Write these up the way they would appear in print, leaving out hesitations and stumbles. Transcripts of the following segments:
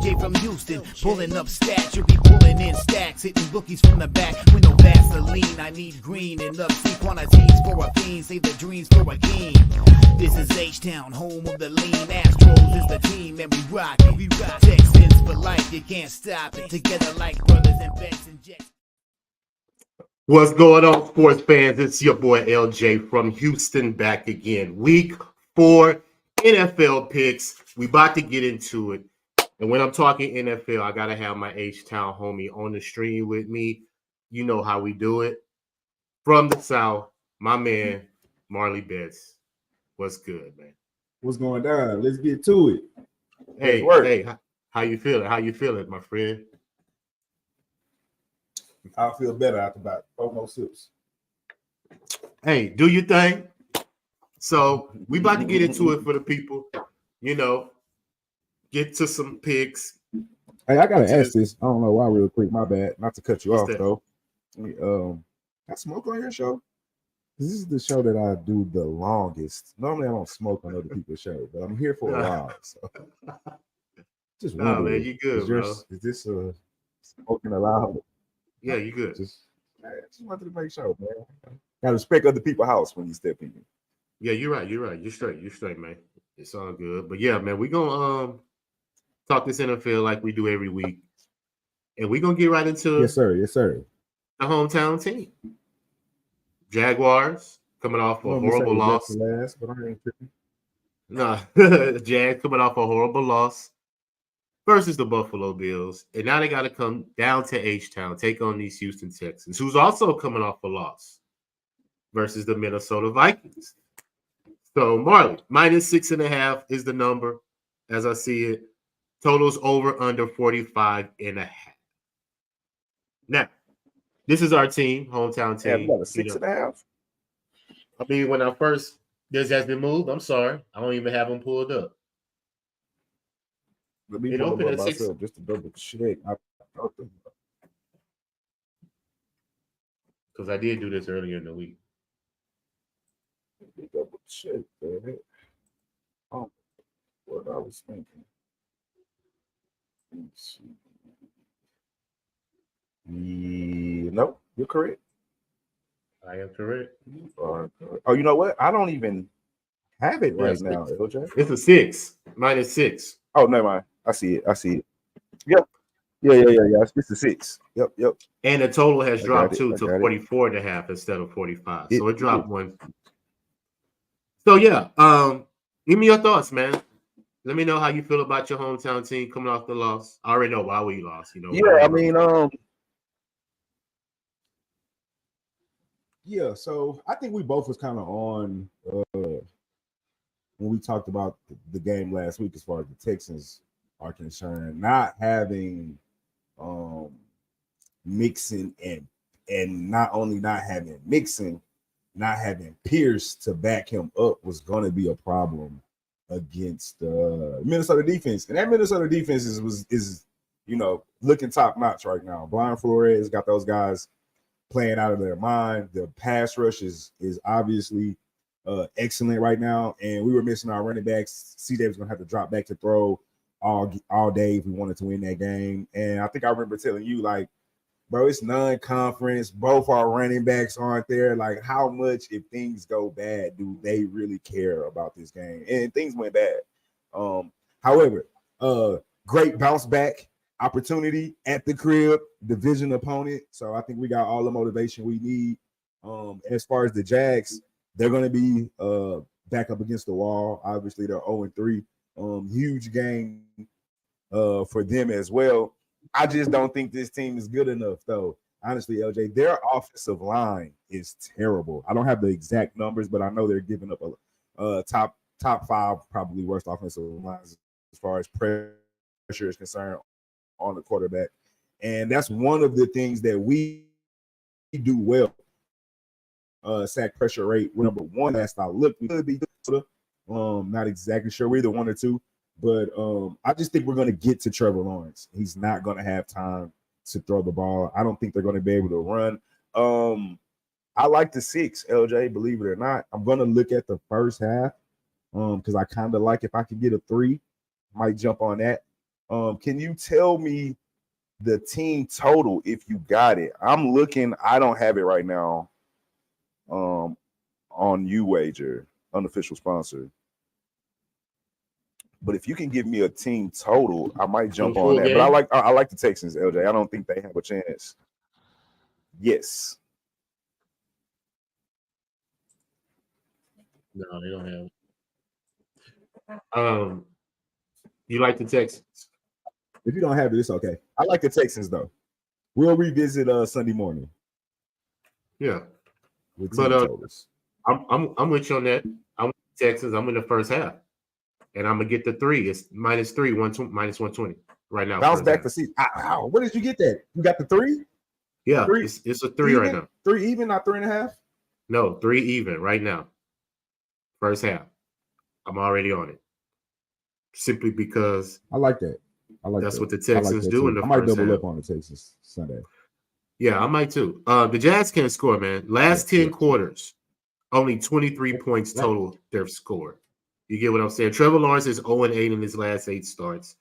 LJ from Houston, pulling up stats. You'll be pulling in stacks, hitting bookies from the back with no Vaseline. I need green and upsea quantities for a fiend. Save the dreams for a king. This is H-Town, home of the lean. Astros is the team, and we rock it. We rock Texans for life, you can't stop it. Together like brothers and Banks and Jets. What's going on, sports fans? It's your boy LJ from Houston back again. Week 4 NFL picks. We about to get into it. And when I'm talking NFL, I got to have my H-Town homie on the stream with me. You know how we do it. From the South, my man, MarleyBets. What's good, man? What's going down? Let's get to it. Hey, how you feeling? How you feeling, my friend? I'll feel better after about 4 more sips. Hey, do your thing. So we about to get into it for the people. You know, get to some picks. Hey, I gotta ask this. I don't know why, real quick. My bad. Not to cut you off, though. I smoke on your show. This is the show that I do the longest. Normally, I don't smoke on other people's show, but I'm here for a while. So just wondering, man, you good, bro? Is this smoking allowed? Yeah, you good. Just wanted to make sure, man. Gotta respect other people's house when you step in. Yeah, you're right. You're straight, man. It's all good. But yeah, man, we're gonna talk this NFL like we do every week. And we're gonna get right into Yes, sir. The hometown team. Jaguars coming off a horrible loss. Last, but I ain't tripping. Nah, Jags coming off a horrible loss versus the Buffalo Bills. And now they got to come down to H-Town, take on these Houston Texans, who's also coming off a loss versus the Minnesota Vikings. So, Marley, -6.5 is the number as I see it. Totals over under 45.5. Now, this is our team, hometown team. Yeah, about a 6.5. I mean, when this has been moved. I'm sorry. I don't even have them pulled up. Let me pull them up myself just to double check. Because I did do this earlier in the week. Let me double check that. Oh, what I was thinking. Let's see. No, you're correct. I am correct. Oh, you know what? I don't even have it right now, LJ. It's a 6, -6. Oh, never mind. I see it. Yep. Yeah. It's a 6. Yep. And the total has dropped to 44.5 instead of 45. So it dropped one. So yeah, give me your thoughts, man. Let me know how you feel about your hometown team coming off the loss. I already know why we lost. Yeah, I mean, yeah. So I think we both was kind of on when we talked about the game last week, as far as the Texans are concerned, not having Mixon and not only not having Mixon, not having Pierce to back him up was going to be a problem against Minnesota defense. And that Minnesota defense is looking top notch right now. Brian Flores got those guys playing out of their mind. The pass rush is obviously excellent right now, and we were missing our running backs. CJ was gonna have to drop back to throw all day if we wanted to win that game. And I think I remember telling you, like, bro, it's non-conference. Both our running backs aren't there. Like, how much, if things go bad, do they really care about this game? And things went bad. However, great bounce back opportunity at the crib, division opponent. So I think we got all the motivation we need. As far as the Jags, they're going to be back up against the wall. Obviously, they're 0-3. Huge game for them as well. I just don't think this team is good enough, though. Honestly, LJ, their offensive line is terrible. I don't have the exact numbers, but I know they're giving up a top 5, probably worst offensive lines as far as pressure is concerned on the quarterback. And that's one of the things that we do well. Sack pressure rate, we're number 1. Last I looked, we could be not exactly sure. We're either 1 or 2. But I just think we're going to get to Trevor Lawrence. He's not going to have time to throw the ball. I don't think they're going to be able to run. I like the 6, LJ, believe it or not. I'm going to look at the first half because I kind of like if I could get a 3, might jump on that. Can you tell me the team total if you got it? I'm looking. I don't have it right now. On UWager, unofficial sponsor. But if you can give me a team total, I might jump on that. Game? But I like the Texans, LJ. I don't think they have a chance. Yes. No, they don't have. You like the Texans? If you don't have it, it's okay. I like the Texans though. We'll revisit Sunday morning. Yeah, with team totals. I'm with you on that. I'm with Texans. I'm in the first half, and I'm gonna get the 3. It's -3, minus 120 right now. Bounce back for season. Where did you get that? You got the 3? Yeah, 3? It's a 3 right now. 3 even, not 3.5. No, 3 even right now. First half. I'm already on it. Simply because I like that. That's what the Texans do in the first half. I might double up on the Texans Sunday. Yeah, I might too. The Jazz can't score, man. Last 10 quarters, only 23 points total they've scored. You get what I'm saying? Trevor Lawrence is 0-8 in his last 8 starts.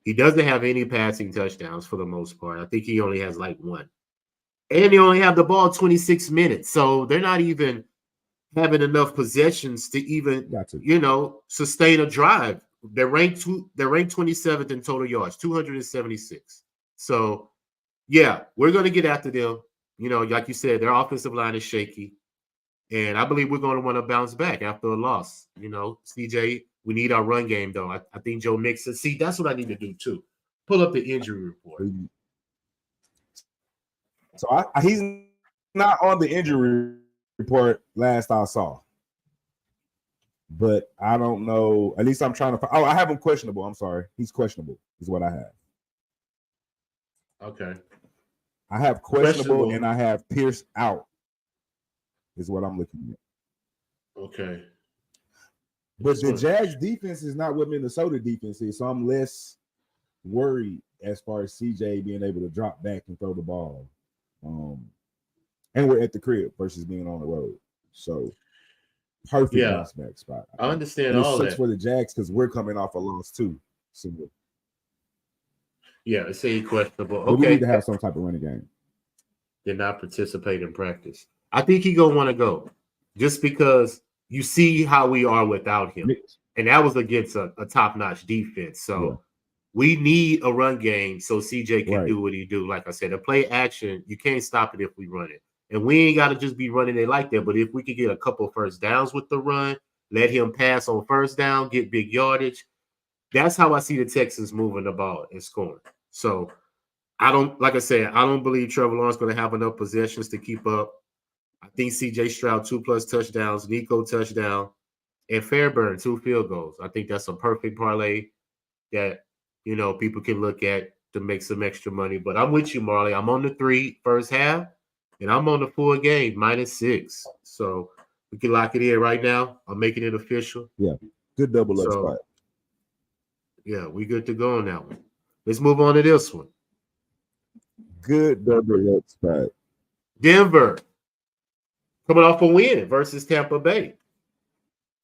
He doesn't have any passing touchdowns for the most part. I think he only has like 1. And they only have the ball 26 minutes. So they're not even having enough possessions to even, sustain a drive. They're ranked 27th in total yards, 276. So, yeah, we're going to get after them. Like you said, their offensive line is shaky. And I believe we're going to want to bounce back after a loss. CJ, we need our run game, though. I think Joe Mixon. See, that's what I need to do, too. Pull up the injury report. So he's not on the injury report last I saw. But I don't know. At least I'm trying to find. I have him questionable. I'm sorry. He's questionable is what I have. Okay. I have questionable and I have Pierce out is what I'm looking at. Okay. But the Jags defense is not what Minnesota defense is, so I'm less worried as far as CJ being able to drop back and throw the ball. And we're at the crib versus being on the road. So perfect bounce back spot. I understand and all it sucks that for the Jags because we're coming off a loss too. So yeah, say questionable. But we need to have some type of running game. Did not participate in practice. I think he gonna want to go just because you see how we are without him, and that was against a top-notch defense. So we need a run game so CJ can do what he do. Like I said, a play action, you can't stop it if we run it. And we ain't got to just be running it like that. But if we could get a couple first downs with the run, let him pass on first down, get big yardage, that's how I see the Texans moving the ball and scoring. So I don't believe Trevor Lawrence going to have enough possessions to keep up. I think CJ Stroud 2+ touchdowns, Nico touchdown, and Fairburn 2 field goals. I think that's a perfect parlay that people can look at to make some extra money. But I'm with you, Marley. I'm on the 3 first half. And I'm on the full game, -6. So we can lock it in right now. I'm making it official. Yeah, good double up spot. Yeah, we good to go on that one. Let's move on to this one. Good double up spot. Denver coming off a win versus Tampa Bay.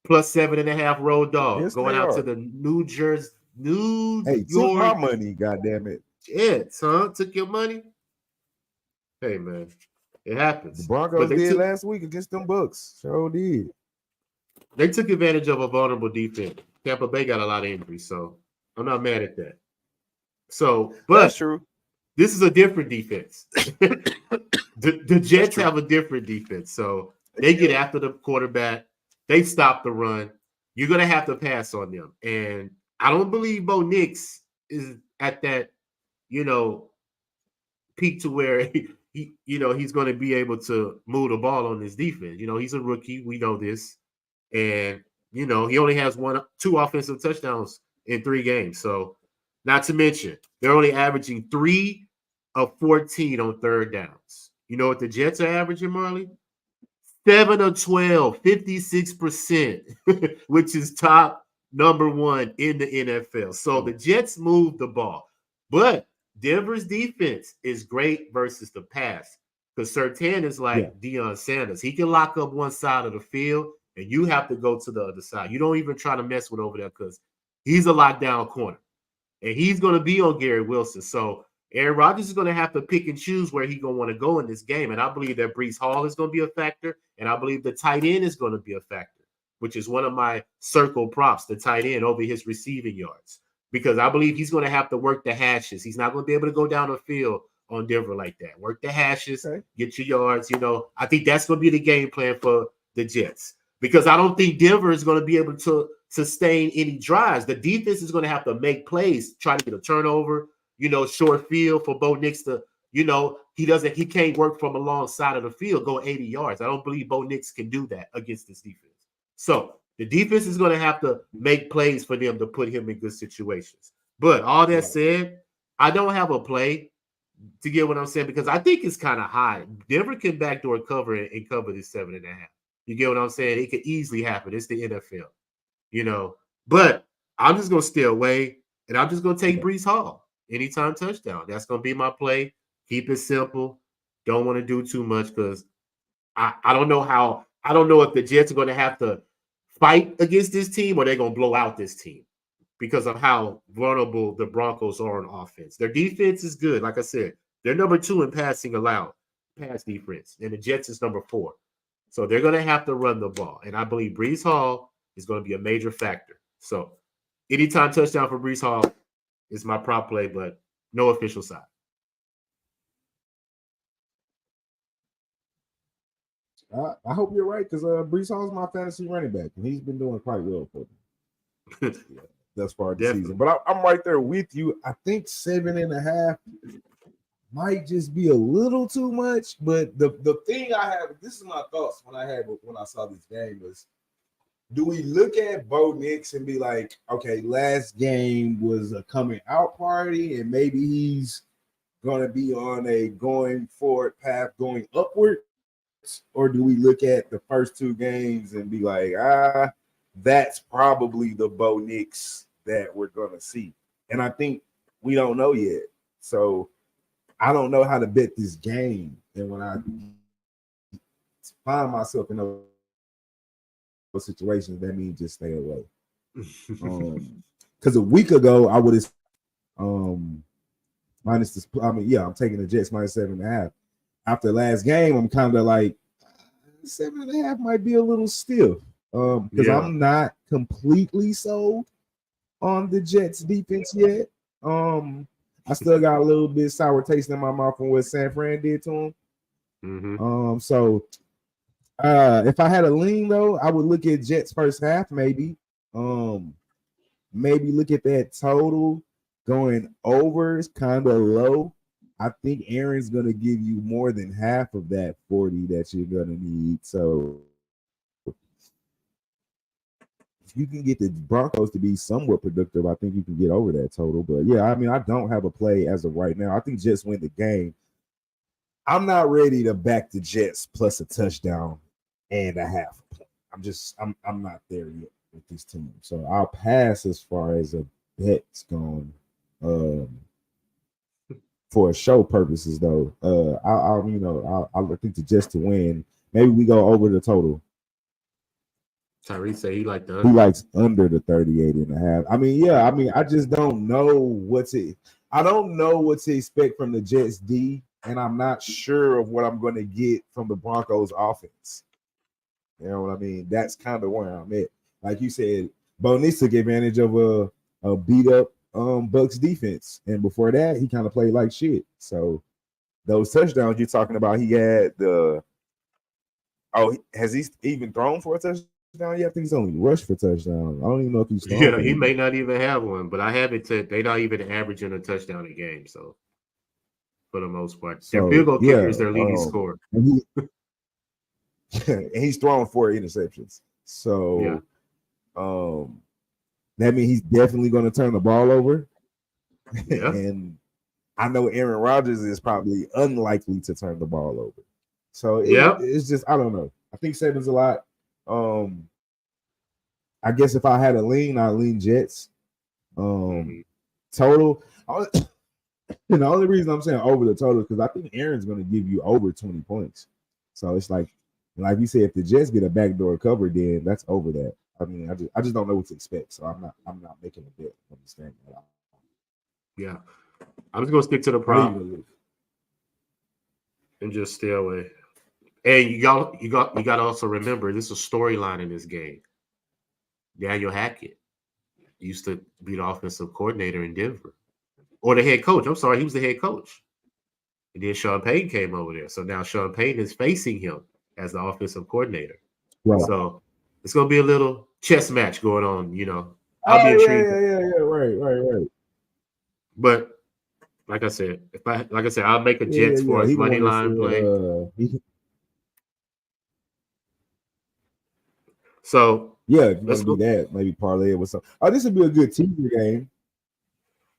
+7.5 road dog. Yes, going out to the New York. Took my money, goddammit. Jets, huh? Took your money? Hey, man. It happens. The Broncos did last week against them Bucks. Sure did. They took advantage of a vulnerable defense. Tampa Bay got a lot of injuries, so I'm not mad at that. So, but that's true. This is a different defense. the Jets have a different defense, so they get after the quarterback. They stop the run. You're gonna have to pass on them, and I don't believe Bo Nix is at that, peak to where he's going to be able to move the ball on this defense. He's a rookie. We know this. And, he only has 2 offensive touchdowns in 3 games. So, not to mention, they're only averaging 3 of 14 on third downs. You know what the Jets are averaging, Marley? 7 of 12, 56%, which is top number 1 in the NFL. So, the Jets move the ball. But Denver's defense is great versus the pass because Surtain is like Deion Sanders. He can lock up one side of the field, and you have to go to the other side. You don't even try to mess with over there because he's a lockdown corner. and he's going to be on Gary Wilson. So Aaron Rodgers is going to have to pick and choose where he's going to want to go in this game. And I believe that Breece Hall is going to be a factor, and I believe the tight end is going to be a factor, which is one of my circle props, the tight end over his receiving yards, because I believe he's going to have to work the hashes. He's not going to be able to go down the field on Denver like that. Work the hashes, get your yards. I think that's going to be the game plan for the Jets, because I don't think Denver is going to be able to sustain any drives. The defense is going to have to make plays, try to get a turnover, short field for Bo Nix to, he can't work from a long side of the field, go 80 yards. I don't believe Bo Nix can do that against this defense. So the defense is going to have to make plays for them to put him in good situations. But all that said, I don't have a play to get what I'm saying, because I think it's kind of high. Denver can backdoor cover and cover this 7.5. You get what I'm saying? It could easily happen. It's the NFL, But I'm just going to stay away, and I'm just going to take Breece Hall. Anytime touchdown. That's going to be my play. Keep it simple. Don't want to do too much, because I don't know if the Jets are going to have to fight against this team or they're going to blow out this team because of how vulnerable the Broncos are on offense. Their defense is good. Like I said, they're number 2 in passing allowed, pass defense, and the Jets is number 4. So they're going to have to run the ball. And I believe Breece Hall is going to be a major factor. So anytime touchdown for Breece Hall is my prop play, but no official side. I hope you're right, because Breece Hall is my fantasy running back, and he's been doing quite well for me thus far this season. But I'm right there with you. I think 7.5 might just be a little too much. But the thing I have, this is my thoughts when I saw this game, was, do we look at Bo Nix and be like, okay, last game was a coming out party, and maybe he's going to be on a going forward path, going upward? Or do we look at the first 2 games and be like, that's probably the Bo Nix that we're going to see? And I think we don't know yet. So I don't know how to bet this game. And when I find myself in those situations, that means just stay away. Because a week ago, I would have minus this. I'm taking the Jets minus 7.5. After last game, I'm kind of like 7.5 might be a little stiff, because I'm not completely sold on the Jets defense yet. I still got a little bit sour taste in my mouth from what San Fran did to him. Mm-hmm. So if I had a lean though, I would look at Jets first half, maybe look at that total going over. It's kind of low. I think Aaron's going to give you more than half of that 40 that you're going to need. So if you can get the Broncos to be somewhat productive, I think you can get over that total. But yeah, I mean, I don't have a play as of right now. I think Jets win the game. I'm not ready to back the Jets plus a touchdown and a half a point. I'm not there yet with this team. So I'll pass as far as a bet's gone. For show purposes, though, I think the Jets to win. Maybe we go over the total. Tyree say he likes under the 38.5. I just don't know I don't know what to expect from the Jets D, and I'm not sure of what I'm going to get from the Broncos offense. You know what I mean? That's kind of where I'm at. Like you said, Bo Nix took advantage of a beat up Bucks defense, and before that he kind of played like shit. So those touchdowns you're talking about, he had has he even thrown for a touchdown yet? I think he's only rushed for touchdown. I don't even know if he's thrown. He may not even have one, but I have it to they're not even averaging a touchdown a game. So for the most part, their field goal kicker is their leading scorer, and he's thrown 4 interceptions. So that means he's definitely going to turn the ball over. Yeah. And I know Aaron Rodgers is probably unlikely to turn the ball over. So it's just, I don't know. I think 7's a lot. I guess if I had a lean, I'd lean Jets. Total. The only reason I'm saying over the total is because I think Aaron's going to give you over 20 points. So it's like you said, if the Jets get a backdoor cover, then that's over that. I mean, I just don't know what to expect, so I'm not making a bet. Understand that. Yeah. I'm just gonna stick to the I prop need Malik. and just stay away. And you got to also remember this is a storyline in this game. Daniel Hackett used to be the offensive coordinator in Denver, or the head coach. I'm sorry, he was the head coach. And then Sean Payton came over there, so now Sean Payton is facing him as the offensive coordinator. Right. So it's gonna be a little chess match going on. I'll be Oh intrigued. yeah. Right. But like I said, I'll make a Jets for his He the money one that line play. said, So yeah, if you let's want to go. do that, maybe parlay it with something. Oh, this would be a good teaser game.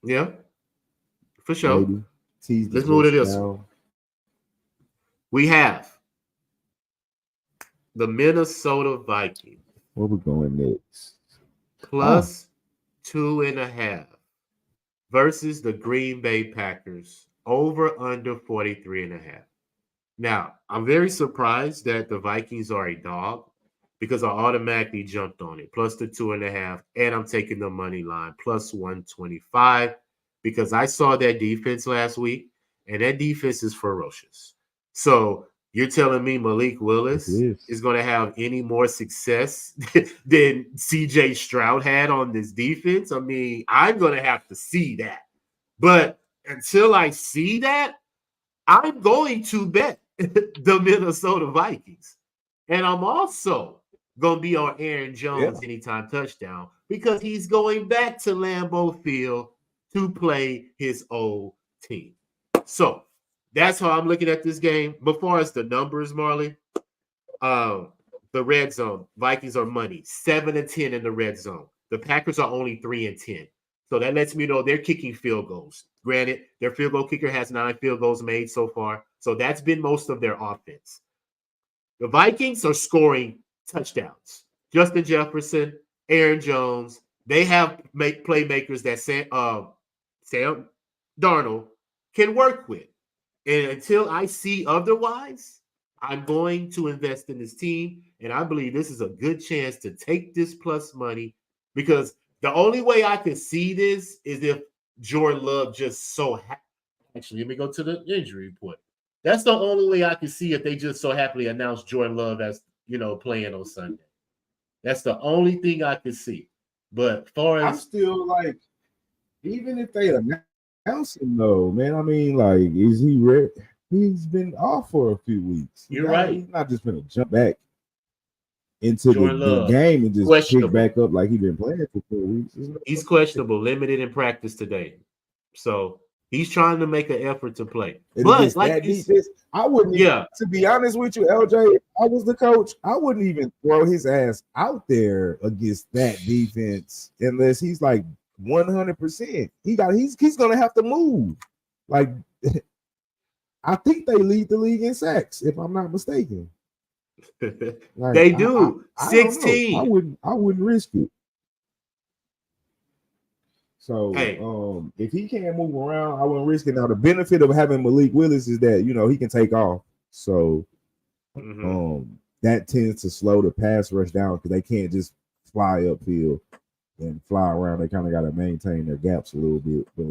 Yeah, for sure. Maybe tease the Let's move to Jets this one. down. We have the Minnesota Vikings Where we going next? plus 2.5 versus the Green Bay Packers over under 43.5. Now, I'm very surprised that the Vikings are a dog because I automatically jumped on it, plus the 2.5, and I'm taking the money line plus 125 because I saw that defense last week, and that defense is ferocious. So you're telling me Malik Willis is going to have any more success than CJ Stroud had on this defense? I mean, I'm going to have to see that. But until I see that, I'm going to bet the Minnesota Vikings. And I'm also going to be on Aaron Jones anytime touchdown because he's going back to Lambeau Field to play his old team. So that's how I'm looking at this game. Before as the numbers, Marley, the red zone, Vikings are money, 7-10 in the red zone. The Packers are only 3-10. So that lets me know they're kicking field goals. Granted, their field goal kicker has 9 field goals made so far. So that's been most of their offense. The Vikings are scoring touchdowns. Justin Jefferson, Aaron Jones, they have playmakers that Sam Darnold can work with. And until I see otherwise, I'm going to invest in this team. And I believe this is a good chance to take this plus money because the only way I can see this is if Jordan Love just actually, let me go to the injury report. That's the only way I can see if they just so happily announce Jordan Love as, playing on Sunday. That's the only thing I can see. But far as I'm still like, even if they announce him though, man, I mean, like, is he ready? He's been off for a few weeks. You're right. He's not just gonna jump back into the game and just pick back up like he's been playing for 4 weeks. He's questionable, limited in practice today. So he's trying to make an effort to play. But like I wouldn't even, to be honest with you, LJ, if I was the coach, I wouldn't even throw his ass out there against that defense unless he's like 100%. He's gonna have to move. Like, I think they lead the league in sacks, if I'm not mistaken. Like, they do. 16. I wouldn't risk it. So if he can't move around, I wouldn't risk it. Now, the benefit of having Malik Willis is that he can take off. So that tends to slow the pass rush down because they can't just fly upfield and fly around. They kind of got to maintain their gaps a little bit. But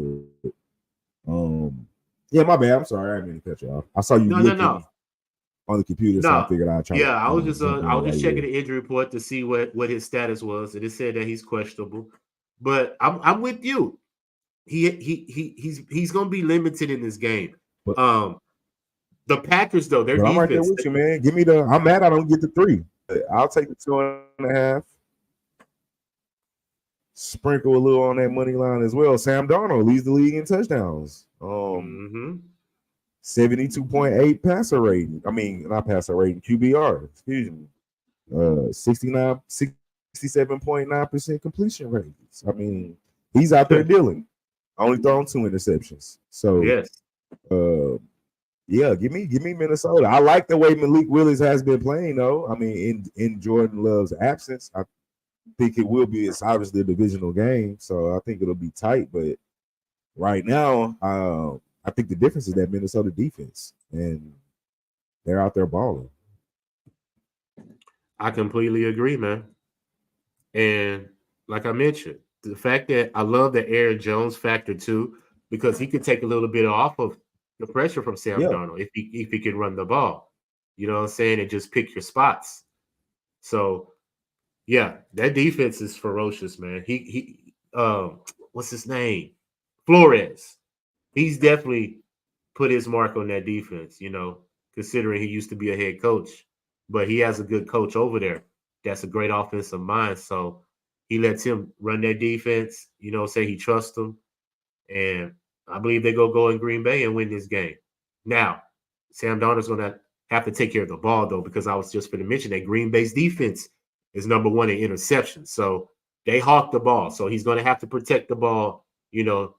yeah, my bad. I'm sorry, I didn't mean to cut you off. I saw you looking on the computer, so I figured I'd try. Yeah, I was just checking the injury report to see what his status was, and it said that he's questionable. But I'm with you. He's going to be limited in this game. But, the Packers though, their defense. I'm right there with you, man. Give me I'm mad I don't get the 3. I'll take the 2.5. Sprinkle a little on that money line as well. Sam Darnold leads the league in touchdowns. 72.8 passer rating. I mean, not passer rating, QBR. Excuse me. 67.9% completion rates. I mean, he's out there dealing. Only thrown 2 interceptions. So yes. Yeah, give me Minnesota. I like the way Malik Willis has been playing, though. I mean, in Jordan Love's absence, I think it will be. It's obviously a divisional game, so I think it'll be tight. But right now, I think the difference is that Minnesota defense, and they're out there balling. I completely agree, man. And like I mentioned, the fact that I love the Aaron Jones factor too. because he could take a little bit off of the pressure from Sam Yeah. Darnold if he can run the ball. You know what I'm saying? And just pick your spots. So yeah, that defense is ferocious, man. What's his name? Flores. He's definitely put his mark on that defense, you know, considering he used to be a head coach. But he has a good coach over there that's a great offensive mind. So he lets him run that defense, you know, say he trusts him. And I believe they go in Green Bay and win this game. Now, Sam Darnold's going to have to take care of the ball, though, because I was just going to mention that Green Bay's defense is number one in interceptions. So they hawk the ball. So he's going to have to protect the ball, you know,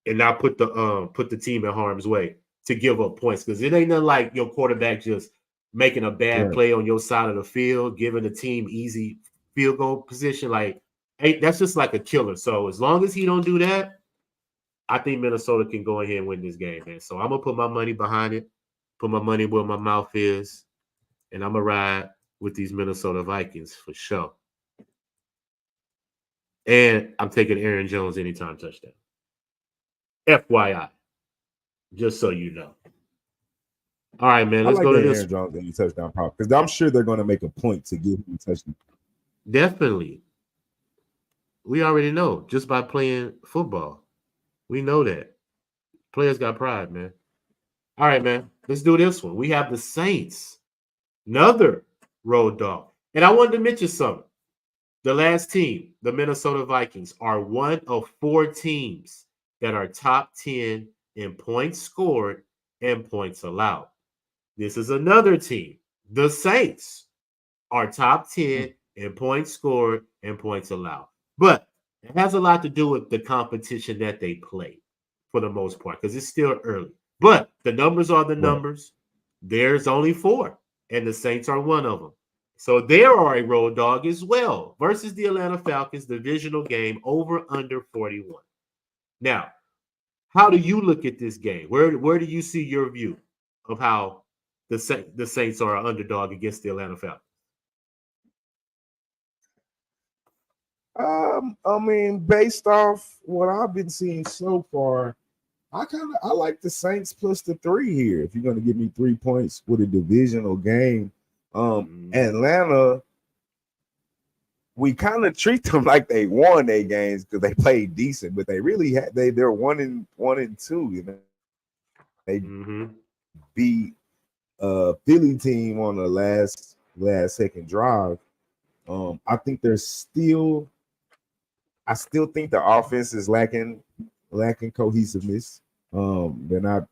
and not put the team in harm's way to give up points, because it ain't nothing like your quarterback just making a bad play on your side of the field, giving the team easy field goal position. Like, hey, that's just like a killer. So as long as he don't do that, I think Minnesota can go ahead and win this game, man. So I'm gonna put my money behind it, put my money where my mouth is, and I'm gonna ride with these Minnesota Vikings for sure. And I'm taking Aaron Jones anytime touchdown. FYI, just so you know. All right, man. Let's go to this. Aaron Jones any touchdown prop, because I'm sure they're going to make a point to give him a touchdown. Definitely. We already know just by playing football. We know that. Players got pride, man. All right, man. Let's do this one. We have the Saints, another road dog. And I wanted to mention something. The last team, the Minnesota Vikings, are one of 4 teams that are top 10 in points scored and points allowed. This is another team. The Saints are top 10 in points scored and points allowed. But it has a lot to do with the competition that they play for the most part, because it's still early. But the numbers are the numbers. There's only 4, and the Saints are one of them. So they are a road dog as well versus the Atlanta Falcons, divisional game, over under 41. Now, how do you look at this game? Where do you see your view of how the Saints are an underdog against the Atlanta Falcons? I mean, based off what I've been seeing so far, I like the Saints plus the 3 here. If you're going to give me 3 points with a divisional game, Atlanta, we kind of treat them like they won their games because they played decent, but they really had they're 1-2. You know, they beat a Philly team on the last second drive. I think I still think the offense is lacking cohesiveness. They're not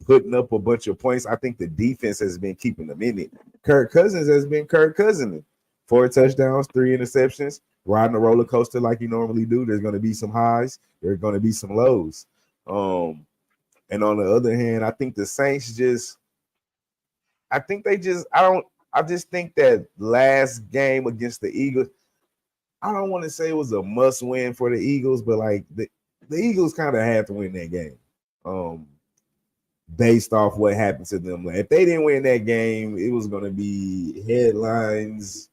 putting up a bunch of points. I think the defense has been keeping them in it. Kirk Cousins has been Kirk Cousining. 4 touchdowns, 3 interceptions, riding a roller coaster like you normally do. There's going to be some highs. There's going to be some lows. And on the other hand, I think the Saints I just think that last game against the Eagles, I don't want to say it was a must win for the Eagles, but like the Eagles kind of had to win that game. Based off what happened to them. Like, if they didn't win that game, it was going to be headlines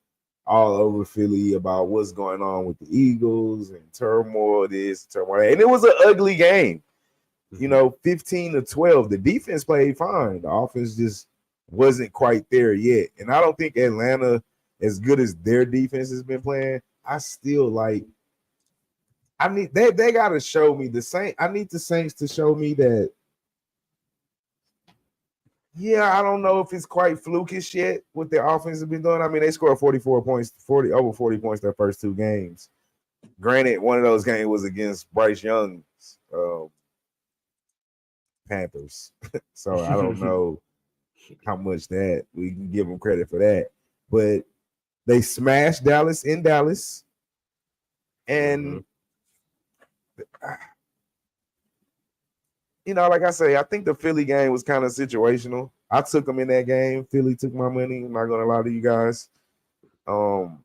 all over Philly about what's going on with the Eagles and turmoil this, turmoil that. And it was an ugly game. You know, 15-12. The defense played fine. The offense just wasn't quite there yet. And I don't think Atlanta, as good as their defense has been playing, I still like. They got to show me I need the Saints to show me that. Yeah, I don't know if it's quite flukish yet what their offense has been doing. I mean, they scored 44 points, over 40 points their first 2 games. Granted, one of those games was against Bryce Young's Panthers. So I don't know how much that we can give them credit for that. But they smashed Dallas in Dallas. And you know, like I say, I think the Philly game was kind of situational. I took them in that game. Philly took my money. I'm not gonna lie to you guys. And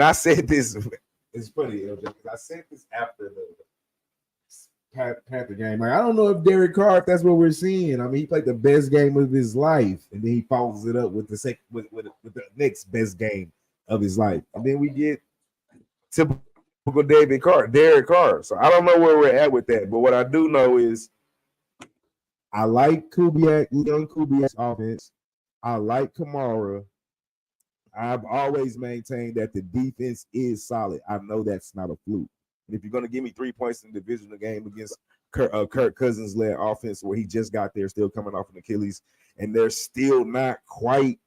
I said this. It's funny, LJ, I said this after the Panther game. Like, I don't know if Derek Carr, if that's what we're seeing. I mean, he played the best game of his life, and then he follows it up with with the next best game of his life. And then we get to Derek Carr. So I don't know where we're at with that, but what I do know is I like Kubiak, young Kubiak's offense. I like Kamara. I've always maintained that the defense is solid. I know that's not a fluke. And if you're going to give me 3 points in the divisional game against Kirk Cousins-led offense where he just got there, still coming off an Achilles, and they're still not quite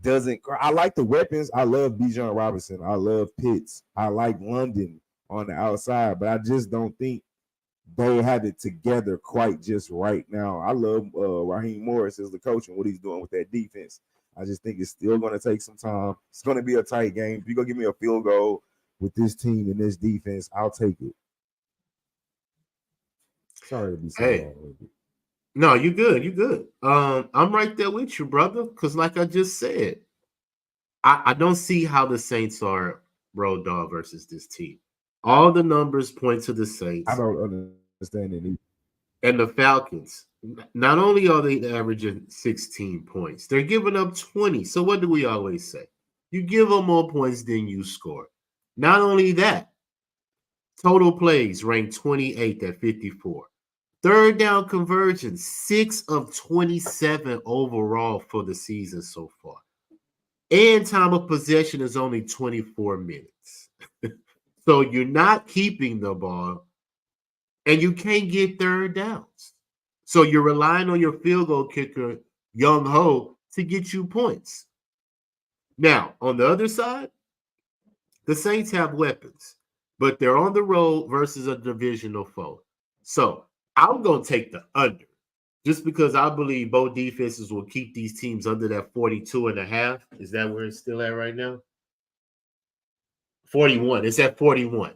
I like the weapons. I love Bijan Robinson. I love Pitts. I like London on the outside, but I just don't think they have it together quite just right now. I love Raheem Morris as the coach and what he's doing with that defense. I just think it's still going to take some time. It's going to be a tight game. If you're going to give me a field goal with this team and this defense, I'll take it. Sorry to be so long. No, you good. You good. I'm right there with you, brother. Because like I just said, I don't see how the Saints are road dog versus this team. All the numbers point to the Saints. I don't understand it either. And the Falcons, not only are they averaging 16 points, they're giving up 20. So what do we always say? You give them more points than you score. Not only that, total plays ranked 28th at 54. Third down conversion, 6 of 27 overall for the season so far. And time of possession is only 24 minutes. So you're not keeping the ball, and you can't get third downs. So you're relying on your field goal kicker, Young Ho, to get you points. Now, on the other side, the Saints have weapons, but they're on the road versus a divisional foe. So I'm going to take the under just because I believe both defenses will keep these teams under that 42.5. Is that where it's still at right now? 41. It's at 41.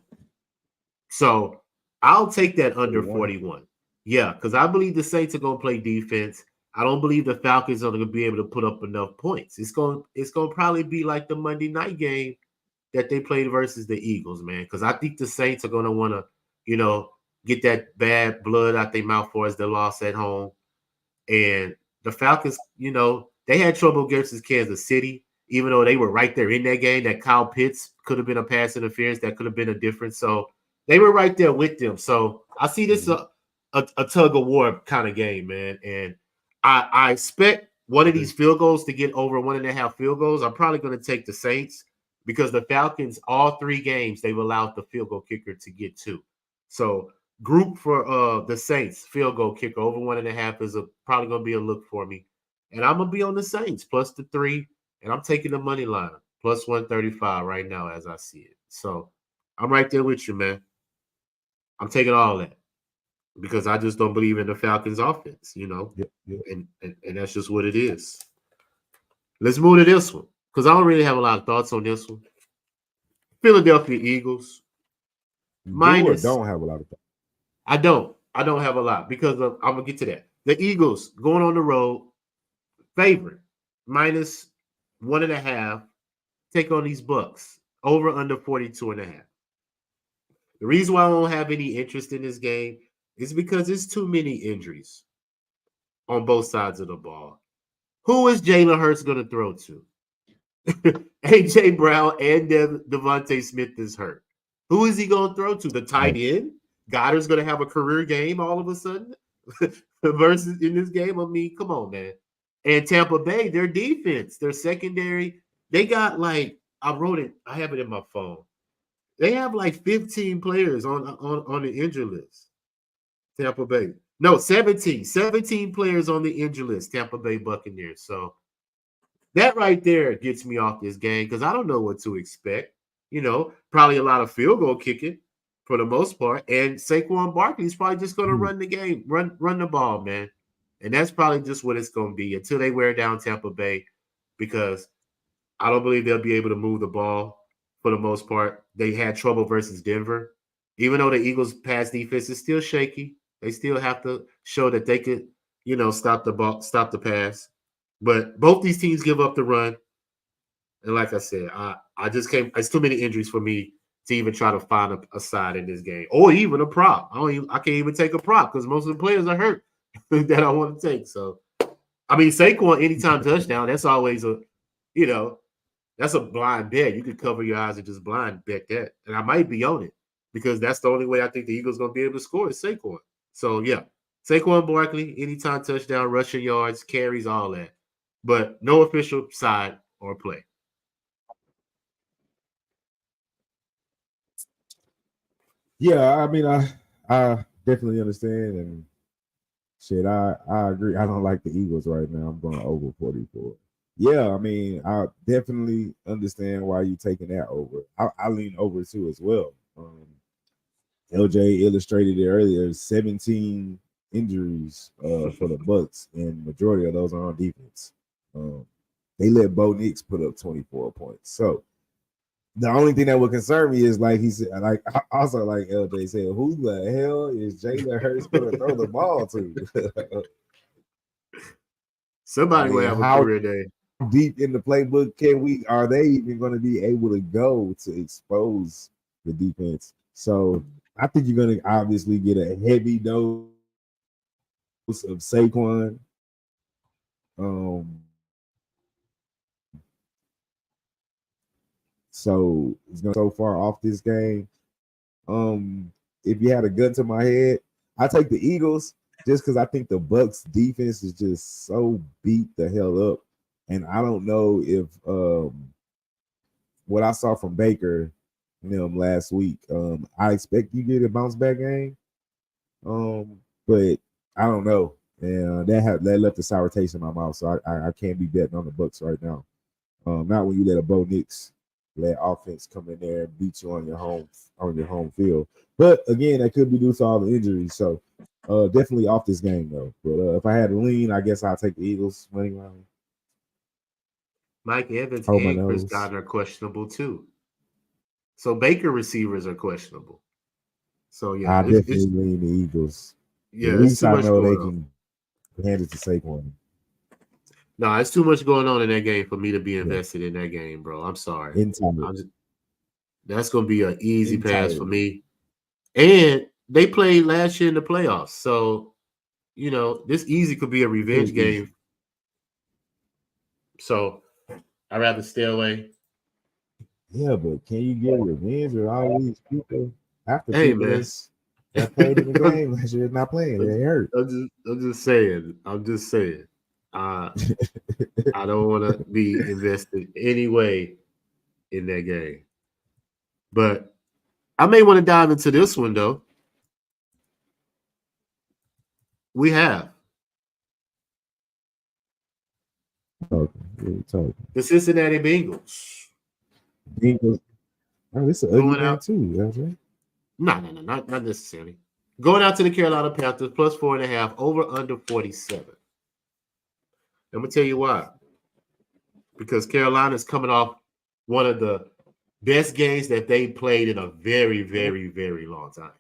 So I'll take that under 41. Yeah, because I believe the Saints are going to play defense. I don't believe the Falcons are going to be able to put up enough points. It's going to probably be like the Monday night game that they played versus the Eagles, man, because I think the Saints are going to want to, get that bad blood out their mouth for as the loss at home. And the Falcons, they had trouble against Kansas City, even though they were right there in that game. That Kyle Pitts could have been a pass interference. That could have been a difference. So they were right there with them. So I see this a tug of war kind of game, man. And I expect one of these field goals to get over 1.5 field goals. I'm probably going to take the Saints because the Falcons, all 3 games, they've allowed the field goal kicker to get 2. So group for the Saints field goal kicker over 1.5 is probably going to be a look for me. And I'm going to be on the Saints plus the 3. And I'm taking the money line plus 135 right now as I see it. So I'm right there with you, man. I'm taking all that because I just don't believe in the Falcons offense, Yep. And that's just what it is. Let's move to this one because I don't really have a lot of thoughts on this one. Philadelphia Eagles. Minus. Don't have a lot of thoughts. I don't have a lot because I'm going to get to that. The Eagles going on the road, favorite, minus 1.5, take on these Bucks, over under 42.5. The reason why I don't have any interest in this game is because there's too many injuries on both sides of the ball. Who is Jalen Hurts going to throw to? A.J. Brown and Devontae Smith is hurt. Who is he going to throw to? The tight end? Goddard's going to have a career game all of a sudden versus in this game? I mean, come on, man. And Tampa Bay, their defense, their secondary, they got I have it in my phone. They have 15 players on the injury list. Tampa Bay. No, 17. 17 players on the injury list, Tampa Bay Buccaneers. So that right there gets me off this game because I don't know what to expect. Probably a lot of field goal kicking for the most part. And Saquon Barkley is probably just going to run the game, run the ball, man. And that's probably just what it's going to be until they wear down Tampa Bay because I don't believe they'll be able to move the ball for the most part. They had trouble versus Denver. Even though the Eagles' pass defense is still shaky, they still have to show that they could, stop the pass. But both these teams give up the run. And like I said, I just can't. It's too many injuries for me to even try to find a side in this game or even a prop. I can't even take a prop because most of the players are hurt that I want to take. So, I mean, Saquon anytime touchdown. That's always a, That's a blind bet. You could cover your eyes and just blind bet that. And I might be on it because that's the only way I think the Eagles going to be able to score is Saquon. So, yeah, Saquon Barkley, anytime touchdown, rushing yards, carries, all that. But no official side or play. Yeah, I mean, I definitely understand, and shit, I agree. I don't like the Eagles right now. I'm going over 44. Yeah, I mean, I definitely understand why you taking that over. I lean over too as well. LJ illustrated it earlier. 17 injuries for the Bucks, and majority of those are on defense. They let Bo Nix put up 24 points. So the only thing that would concern me is like he said, like also like LJ said, who the hell is Jalen Hurts going to throw the ball to? Somebody will have a career day. Deep in the playbook are they even going to be able to go to expose the defense? So I think you're going to obviously get a heavy dose of Saquon. So it's going so far off this game. If you had a gun to my head, I take the Eagles just because I think the Bucks defense is just so beat the hell up. And I don't know if what I saw from Baker last week, I expect you get a bounce back game. But I don't know. And that left a sour taste in my mouth. So I can't be betting on the Bucks right now. Not when you let a Bo Nix let offense come in there and beat you on your home field. But again, that could be due to all the injuries. So definitely off this game though. But if I had to lean, I guess I'll take the Eagles money line. Mike Evans and Chris Godwin are questionable too. So Baker receivers are questionable. So yeah, I definitely lean the Eagles. Yeah, at least I know they can hand it to Saquon. No, it's too much going on in that game for me to be invested in that game, bro. I'm sorry. That's going to be an easy pass for me. And they played last year in the playoffs. So, this easy could be a revenge game. So, I'd rather stay away. Yeah, but can you get revenge with all these people after people that played in the game last year not playing? They hurt. I'm just saying. I don't want to be invested anyway in that game. But I may want to dive into this one, though. We have the Cincinnati Bengals. Oh, this is an ugly game too, LJ. No, not necessarily. Going out to the Carolina Panthers, plus 4.5, over under 47. I'm going to tell you why. Because Carolina's coming off one of the best games that they played in a very, very, very long time.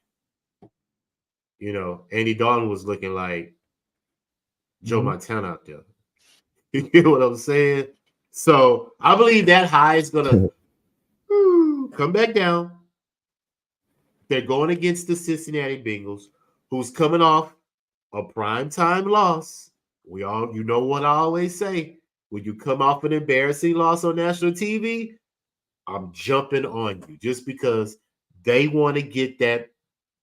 Andy Dalton was looking like Joe Montana out there. You get what I'm saying? So I believe that high is going to come back down. They're going against the Cincinnati Bengals, who's coming off a primetime loss. You know what I always say. When you come off an embarrassing loss on national TV, I'm jumping on you just because they want to get that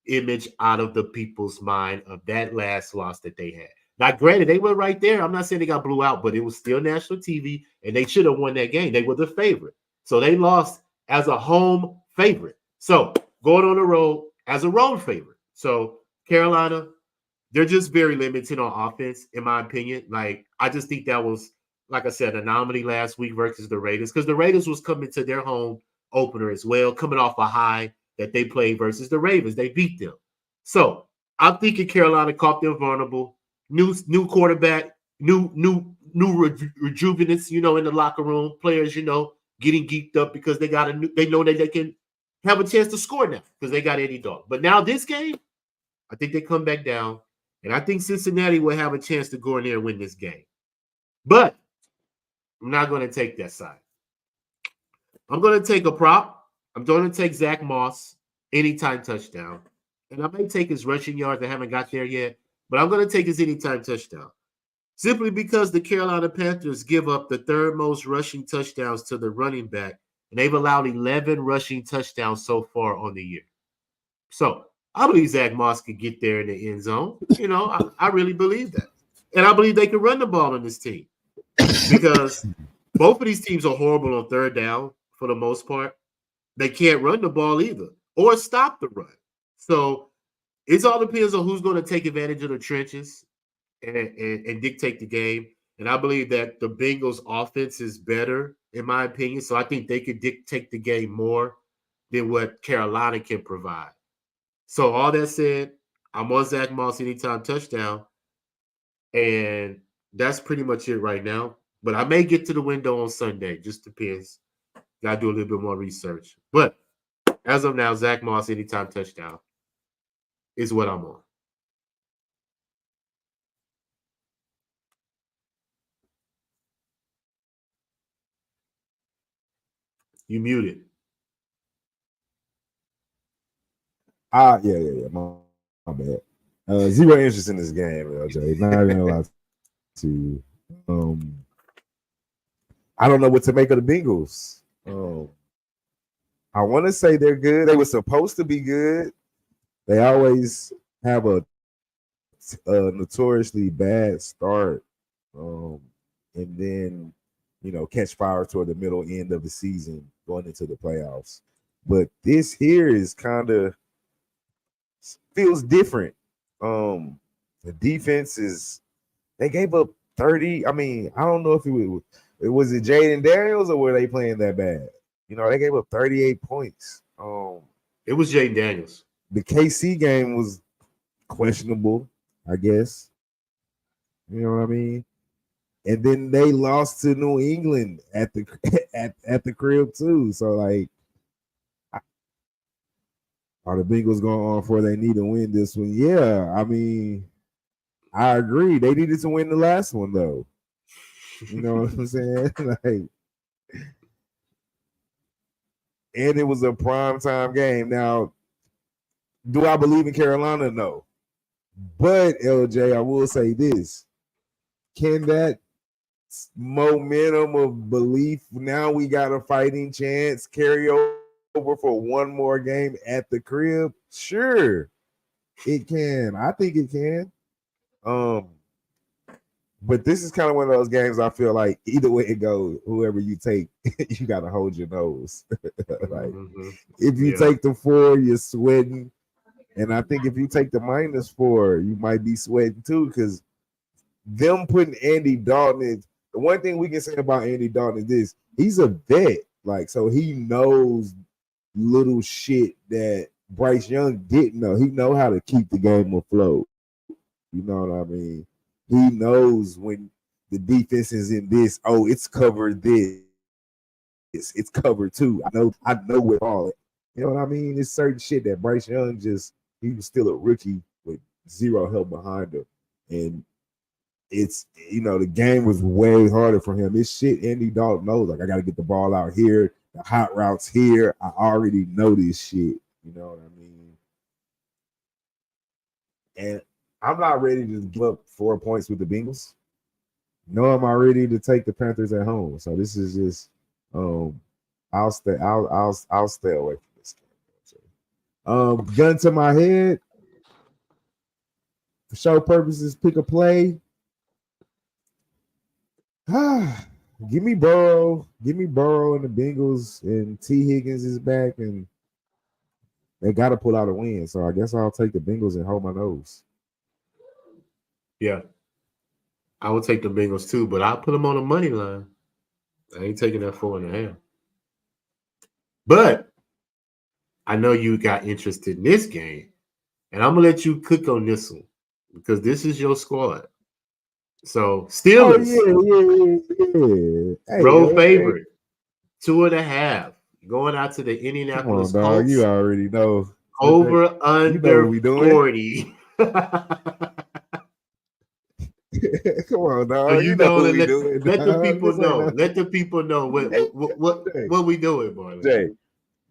image out of the people's mind of that last loss that they had. Now, granted, they were right there. I'm not saying they got blew out, but it was still national TV, and they should have won that game. They were the favorite. So they lost as a home favorite. So going on the road as a road favorite. So Carolina, they're just very limited on offense, in my opinion. Like, I just think that was, like I said, an anomaly last week versus the Raiders, because the Raiders was coming to their home opener as well, coming off a high that they played versus the Ravens. They beat them. So I'm thinking Carolina caught them vulnerable. New quarterback, new rejuvenance, in the locker room. Players, getting geeked up because they know that they can have a chance to score now because they got Andy Dalton. But now this game, I think they come back down, and I think Cincinnati will have a chance to go in there and win this game. But I'm not going to take that side. I'm going to take a prop. I'm going to take Zach Moss anytime touchdown. And I may take his rushing yards. I haven't got there yet. But I'm going to take his anytime touchdown. simply because the Carolina Panthers give up the third most rushing touchdowns to the running back, and they've allowed 11 rushing touchdowns so far on the year. So I believe Zach Moss could get there in the end zone. I really believe that. And I believe they can run the ball on this team because both of these teams are horrible on third down for the most part. They can't run the ball either or stop the run. So it all depends on who's going to take advantage of the trenches and dictate the game. And I believe that the Bengals offense is better, in my opinion. So I think they could dictate the game more than what Carolina can provide. So all that said, I'm on Zach Moss anytime touchdown. And that's pretty much it right now. But I may get to the window on Sunday. Just depends. Got to do a little bit more research. But as of now, Zach Moss anytime touchdown is what I'm on. You muted. Yeah. My bad. Zero interest in this game, LJ. Not even allowed to. I don't know what to make of the Bengals. I want to say they're good. They were supposed to be good. They always have a notoriously bad start, and then catch fire toward the middle end of the season, going into the playoffs. But this here is kind of feels different. The defense they gave up 30. I mean, I don't know if it was Jaden Daniels or were they playing that bad? They gave up 38 points. It was Jaden Daniels. The KC game was questionable, I guess. You know what I mean? And then they lost to New England at the at the crib too. So like, are the Bengals going on for they need to win this one? Yeah, I mean, I agree. They needed to win the last one though. You know what I'm saying? Like, and it was a primetime game. Now, do I believe in Carolina? No. But LJ, I will say this: can that momentum of belief, now we got a fighting chance, carry over for one more game at the crib? Sure, it can. I think it can. But this is kind of one of those games I feel like either way it goes, whoever you take, you got to hold your nose. Like, if you take the 4, you're sweating. And I think if you take the -4, you might be sweating too, because them putting Andy Dalton in. The one thing we can say about Andy Dalton is this: he's a vet. Like, so he knows little shit that Bryce Young didn't know. He know how to keep the game afloat. You know what I mean? He knows when the defense is in this. Oh, it's covered this. It's covered too. I know with all it. You know what I mean? It's certain shit that Bryce Young he was still a rookie with zero help behind him. And it's, the game was way harder for him. It's shit Andy Dalton knows. Like, I got to get the ball out here. The hot routes here. I already know this shit. You know what I mean? And I'm not ready to give up 4 points with the Bengals. Nor am I ready to take the Panthers at home. So this is just, I'll stay away from this game. Gun to my head. For show purposes, pick a play. Give me Burrow. Give me Burrow and the Bengals, and T. Higgins is back, and they got to pull out a win. So I guess I'll take the Bengals and hold my nose. Yeah. I would take the Bengals too, but I'll put them on the money line. I ain't taking that 4.5. But I know you got interested in this game, and I'm going to let you cook on this one because this is your squad. So, Steelers. Hey, road favorite. 2.5. Going out to the Indianapolis Colts. Colts. You already know. Over under 40. Come on, dog. So you know what we doing. Let the people know. Let the people know what we doing, boy. Jay,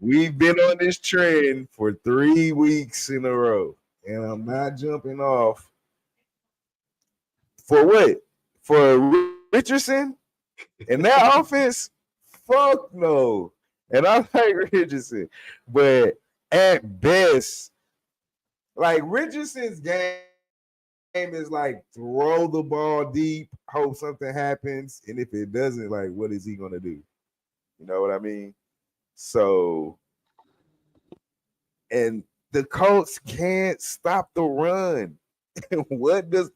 we've been on this trend for 3 weeks in a row, and I'm not jumping off. For what? for Richardson and that offense, fuck no. And I like Richardson, but at best, like Richardson's game is like throw the ball deep, hope something happens, and if it doesn't, like what is he gonna do? You know what I mean? So, and the Colts can't stop the run. what does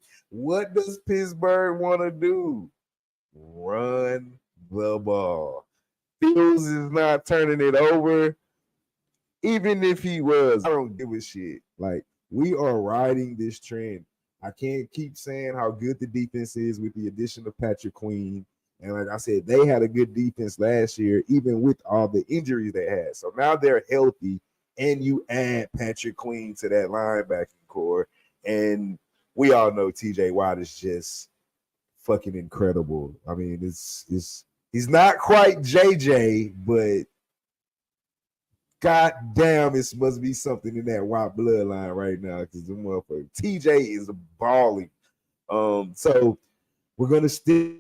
Pittsburgh want to do? Run the ball. Fields is not turning it over. Even if he was, I don't give a shit. Like, we are riding this trend. I can't keep saying how good the defense is with the addition of Patrick Queen. And like I said, they had a good defense last year, even with all the injuries they had. So now they're healthy, and you add Patrick Queen to that linebacking core. And we all know TJ Watt is just fucking incredible. I mean, he's not quite JJ, but god damn, it must be something in that Watt bloodline right now because the motherfucker TJ is balling. So we're gonna stick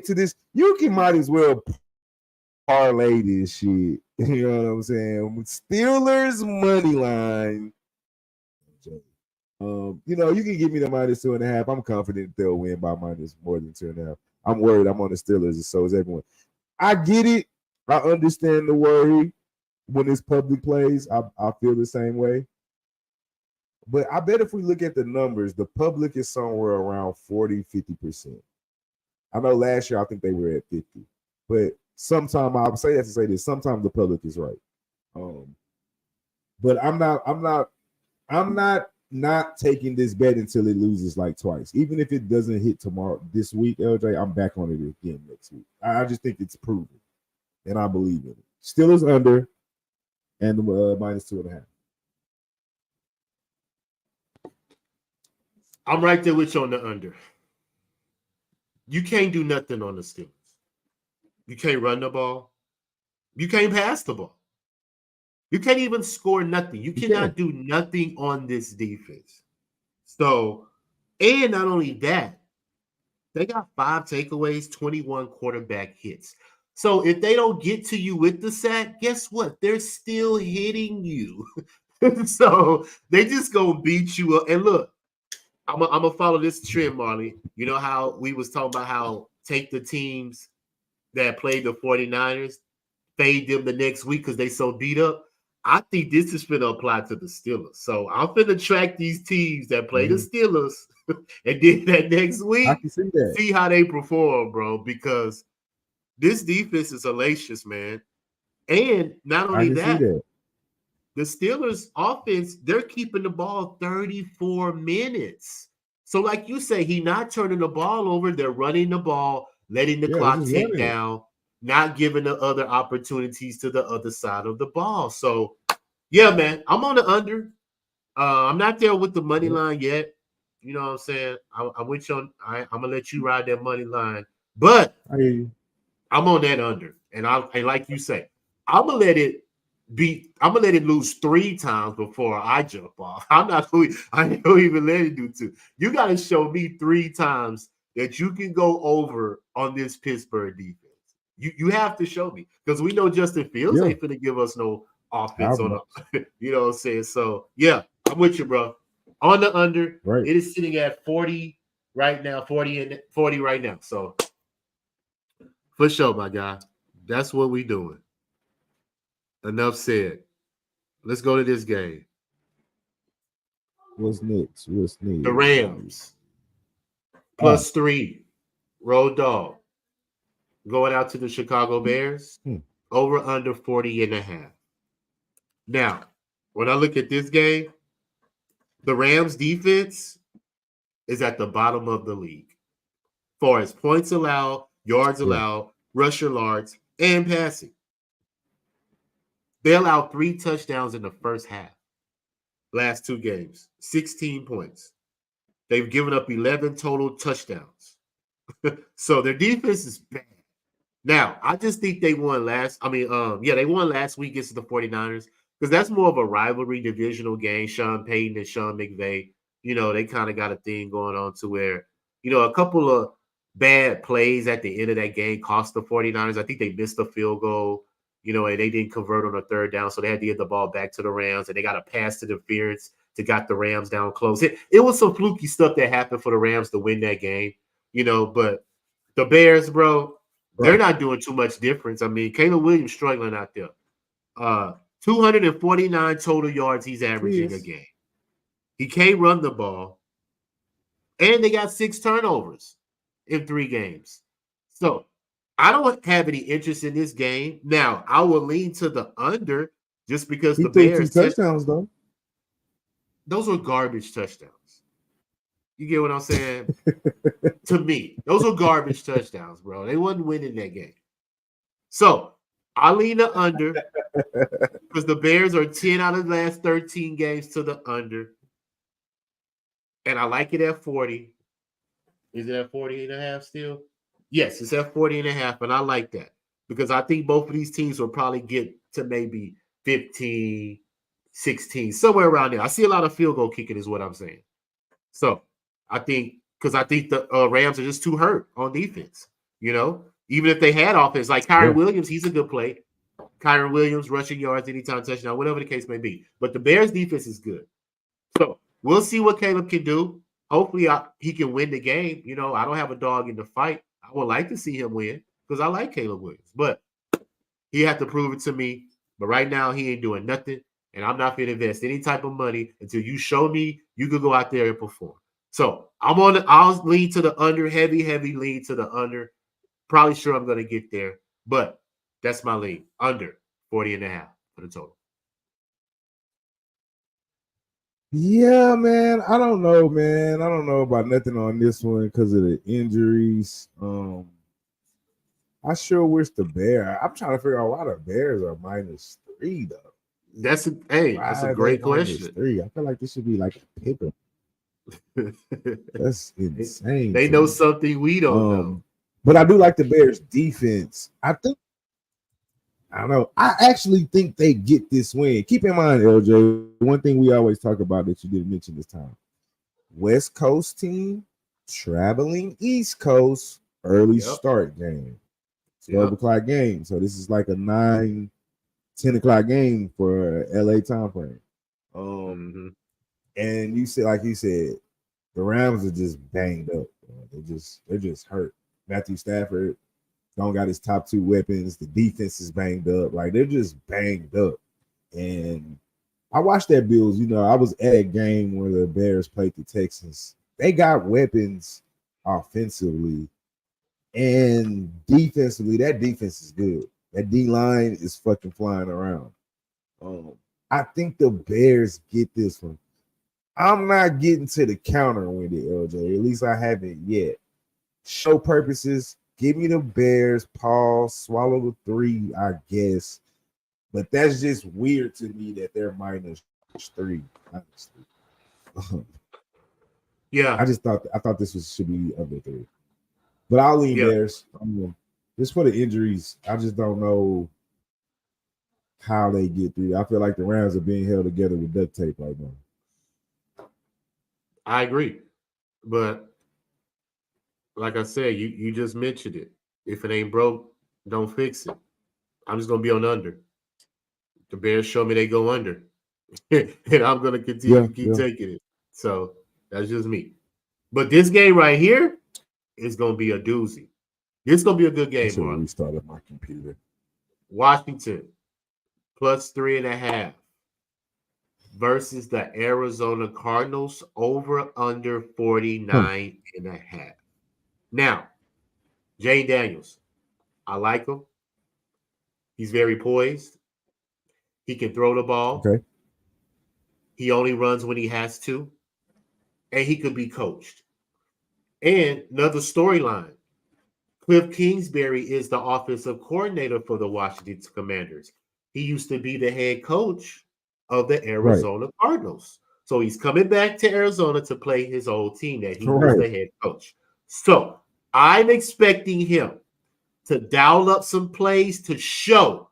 to this. You might as well parlay this shit. You know what I'm saying? Steelers money line. You know, you can give me the -2.5. I'm confident they'll win by minus more than 2.5. I'm worried. I'm on the Steelers, and so is everyone. I get it. I understand the worry when it's public plays. I feel the same way. But I bet if we look at the numbers, the public is somewhere around 40-50%. I know last year I think they were at 50, but sometimes I'll say that to say this. Sometimes the public is right. But I'm not taking this bet until it loses like twice. Even if it doesn't hit this week, LJ, I'm back on it again next week. I just think it's proven, and I believe in it. Steelers under and -2.5. I'm right there with you on the under. You can't do nothing on the Steelers. You can't run the ball. You can't pass the ball. You can't even score nothing. You cannot do nothing on this defense. So, and not only that, they got 5 takeaways, 21 quarterback hits. So if they don't get to you with the sack, guess what? They're still hitting you. So they just gonna beat you up. And look, I'm gonna follow this trend, Marley. You know how we was talking about how take the teams that played the 49ers, fade them the next week because they so beat up. I think this is going to apply to the Steelers. So I'm going to track these teams that play the Steelers and then that next week, I can see that. See how they perform, bro, because this defense is hellacious, man. And not only that, the Steelers offense, they're keeping the ball 34 minutes. So like you say, he's not turning the ball over. They're running the ball, letting the clock tick down, not giving the other opportunities to the other side of the ball. So, yeah, man, I'm on the under. I'm not there with the money line yet. You know what I'm saying? I'm with you on. I'm gonna let you ride that money line, but I'm on that under. And like you say, I'm gonna let it lose 3 times before I jump off. I ain't gonna even let it do 2. You gotta show me 3 times that you can go over on this Pittsburgh defense. You have to show me because we know Justin Fields ain't finna give us no offense on the, you know what I'm saying? So yeah, I'm with you, bro. On the under, it is sitting at 40 right now, 40 right now. So for sure, my guy. That's what we doing. Enough said. Let's go to this game. What's next? The Rams. +3. Road dog. Going out to the Chicago Bears. Over under 40.5. Now, when I look at this game, the Rams defense is at the bottom of the league. Far as points allowed, yards allowed, rusher yards, and passing. They allowed 3 touchdowns in the first half. Last 2 games, 16 points. They've given up 11 total touchdowns. So their defense is bad. Now, I just think they won they won last week against the 49ers because that's more of a rivalry divisional game. Sean Payton and Sean McVay, you know, they kind of got a thing going on to where A couple of bad plays at the end of that game cost the 49ers. I think they missed a field goal, and they didn't convert on a third down, so they had to get the ball back to the Rams, and they got a pass interference to got the Rams down close. It was some fluky stuff that happened for the Rams to win that game, but the Bears, bro, they're not doing too much difference. I mean, Caleb Williams struggling out there. 249 total yards he's averaging a game. He can't run the ball. And they got 6 turnovers in 3 games. So I don't have any interest in this game. Now, I will lean to the under just because the Bears. 2 touchdowns, though. Those were garbage touchdowns. You get what I'm saying? To me, those were garbage touchdowns, bro. They wasn't winning that game. So I lean the under because the Bears are 10 out of the last 13 games to the under. And I like it at 40. Is it at 40.5 still? Yes, it's at 40.5, and I like that because I think both of these teams will probably get to maybe 15, 16, somewhere around there. I see a lot of field goal kicking is what I'm saying. So I think the Rams are just too hurt on defense, Even if they had offense, like Kyron Williams, he's a good play. Kyron Williams, rushing yards, anytime touchdown, whatever the case may be. But the Bears' defense is good. So we'll see what Caleb can do. Hopefully he can win the game. I don't have a dog in the fight. I would like to see him win because I like Caleb Williams. But he had to prove it to me. But right now he ain't doing nothing. And I'm not going to invest any type of money until you show me you could go out there and perform. So I'll lean to the under, heavy lean to the under. Probably sure I'm going to get there. But that's my lean. Under 40.5 for the total. Yeah, man. I don't know, man. I don't know about nothing on this one because of the injuries. I sure wish the Bears. I'm trying to figure out why the Bears are -3 though. That's a great question. -3. I feel like this should be like a pick-up. That's insane. They know something we don't know. But I do like the Bears defense. I don't know. I actually think they get this win. Keep in mind, LJ, one thing we always talk about that you didn't mention this time. West Coast team traveling East Coast early start game. 12 o'clock game. So this is like a 9, 10 o'clock game for LA time frame. And you said, like you said, the Rams are just banged up. They're just hurt. Matthew Stafford don't got his top 2 weapons. The defense is banged up. Like they're just banged up. And I watched that Bills. I was at a game where the Bears played the Texans. They got weapons offensively and defensively. That defense is good. That D line is fucking flying around. I think the Bears get this one. I'm not getting to the counter with it, LJ. At least I haven't yet. Show purposes, give me the Bears. Pause, swallow the 3, I guess. But that's just weird to me that they're -3, honestly. Yeah. I thought this should be under 3. But I'll lean Bears. Just for the injuries, I just don't know how they get through. I feel like the Rams are being held together with duct tape right now. I agree. But like I said, you just mentioned it. If it ain't broke, don't fix it. I'm just going to be on under. The Bears show me they go under. And I'm going to continue to keep taking it. So that's just me. But this game right here is going to be a doozy. This is going to be a good game, I should Mark. restarted my computer. Washington +3.5 versus the Arizona Cardinals over under 49.5. Now, Jay Daniels, I like him. He's very poised. He can throw the ball. Okay. He only runs when he has to. And he could be coached. And another storyline. Cliff Kingsbury is the offensive coordinator for the Washington Commanders. He used to be the head coach of the Arizona Cardinals. So he's coming back to Arizona to play his old team that he was the head coach. So I'm expecting him to dial up some plays to show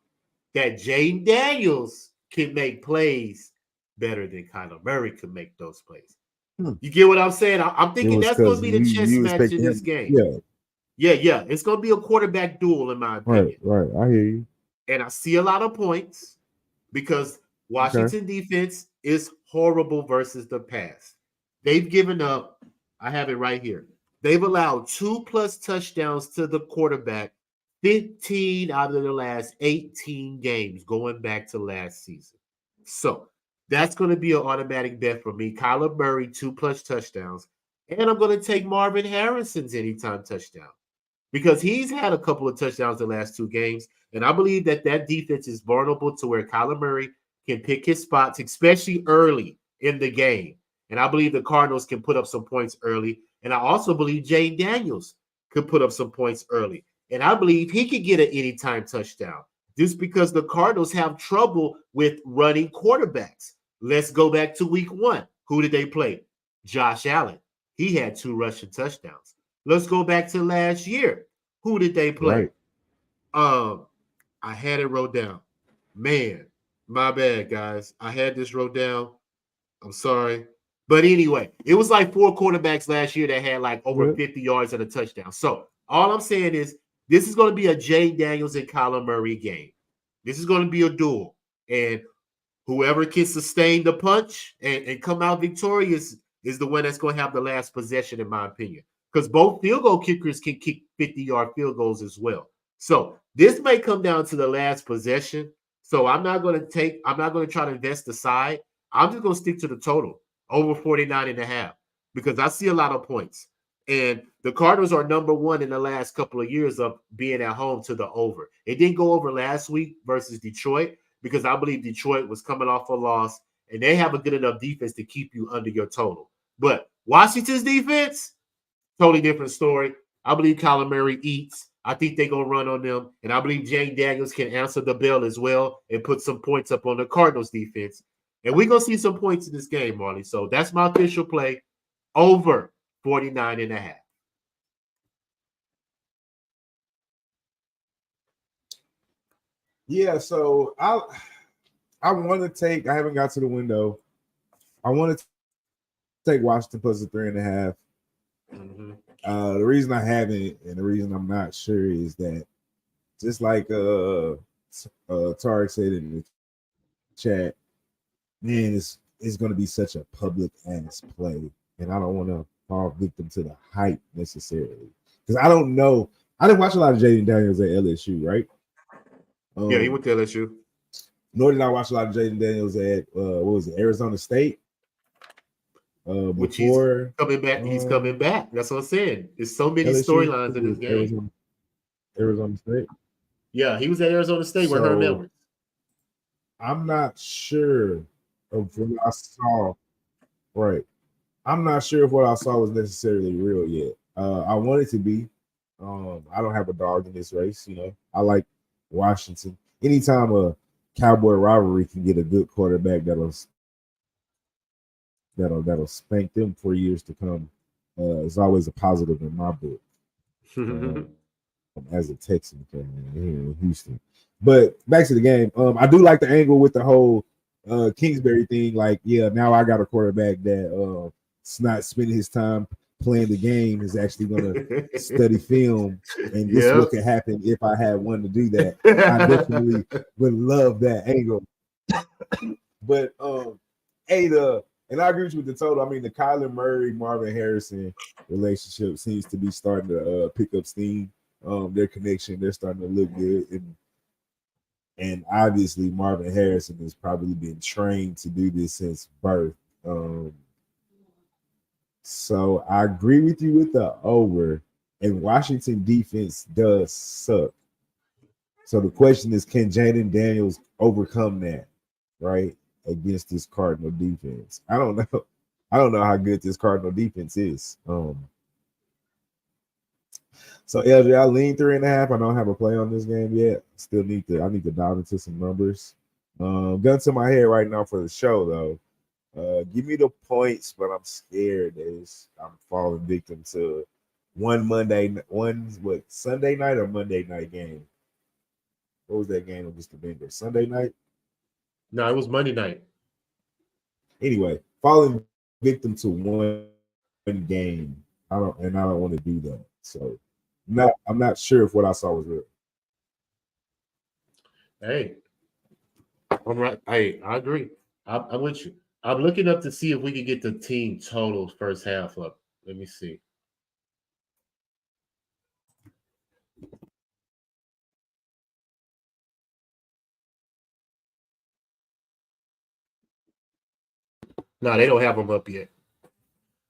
that Jaden Daniels can make plays better than Kyler Murray could make those plays. You get what I'm saying? I'm It thinking was that's going because to be the chess you match expected in this him. game. Yeah, Yeah. It's going to be a quarterback duel, in my right. opinion. I hear you. And I see a lot of points because Okay. Washington defense is horrible versus the pass. They've given up, I have it right here. They've allowed 2+ touchdowns to the quarterback 15 out of the last 18 games going back to last season. So that's going to be an automatic bet for me. Kyler Murray, 2+ touchdowns. And I'm going to take Marvin Harrison's anytime touchdown because he's had a couple of touchdowns the last 2 games. And I believe that defense is vulnerable to where Kyler Murray can pick his spots, especially early in the game. And I believe the Cardinals can put up some points early. And I also believe Jay Daniels could put up some points early. And I believe he could get an anytime touchdown just because the Cardinals have trouble with running quarterbacks. Let's go back to week 1. Who did they play? Josh Allen. He had 2 rushing touchdowns. Let's go back to last year. Who did they play? Right. I had it wrote down. Man, my bad, guys. I had this wrote down. I'm sorry. But anyway, it was like 4 quarterbacks last year that had like over 50 yards and a touchdown. So all I'm saying is this is going to be a Jay Daniels and Kyler Murray game. This is going to be a duel. And whoever can sustain the punch and come out victorious is the one that's going to have the last possession, in my opinion. Because both field goal kickers can kick 50-yard field goals as well. So this may come down to the last possession. So I'm not going to try to invest the side. I'm just going to stick to the total over 49.5 because I see a lot of points. And the Cardinals are number 1 in the last couple of years of being at home to the over. It didn't go over last week versus Detroit because I believe Detroit was coming off a loss and they have a good enough defense to keep you under your total. But Washington's defense, totally different story. I believe Kyler Murray eats. I think they're going to run on them. And I believe Jane Daniels can answer the bell as well and put some points up on the Cardinals defense. And we're going to see some points in this game, Marley. So that's my official play over 49.5. Yeah, so I want to take. I haven't got to the window. I want to take Washington plus the 3.5. Mm-hmm. The reason I haven't, and the reason I'm not sure, is that just like Tarek said in the chat, man, it's going to be such a public ass play, and I don't want to fall victim to the hype necessarily because I don't know. I didn't watch a lot of Jaden Daniels at LSU, right? Yeah, he went to LSU. Nor did I watch a lot of Jaden Daniels at what was it, Arizona State? Which he's coming back. He's coming back. That's what I'm saying. There's so many storylines in this game. Arizona State. Yeah, he was at Arizona State with Herm Edwards. I'm not sure of what I saw. Right. I'm not sure if what I saw was necessarily real yet. I want it to be. I don't have a dog in this race. I like Washington. Anytime a Cowboy rivalry can get a good quarterback that'll spank them for years to come, is always a positive in my book. As a Texan fan here in Houston. But back to the game. I do like the angle with the whole Kingsbury thing. Like, yeah, now I got a quarterback that it's not spending his time playing the game, is actually going to study film. And this is what could happen if I had one to do that. I definitely would love that angle. But and I agree with you with the total. I mean, the Kyler Murray, Marvin Harrison relationship seems to be starting to pick up steam. Their connection, they're starting to look good, and obviously Marvin Harrison has probably been trained to do this since birth. So I agree with you with the over, and Washington defense does suck. So the question is, can Jaden Daniels overcome that, right, against this Cardinal defense? I don't know. I don't know how good this Cardinal defense is. So LJ, I lean 3.5. I don't have a play on this game yet. I need to dive into some numbers. Gun to my head right now for the show though. Give me the points, but I'm scared that I'm falling victim to Sunday night or Monday night game. What was that game against the Bengals? Sunday night? No, it was Monday night. Anyway, falling victim to one game. I don't want to do that. So I'm not sure if what I saw was real. Hey, I'm right. Hey, I agree. I'm with you. I'm looking up to see if we can get the team totals first half up. Let me see. No, they don't have them up yet.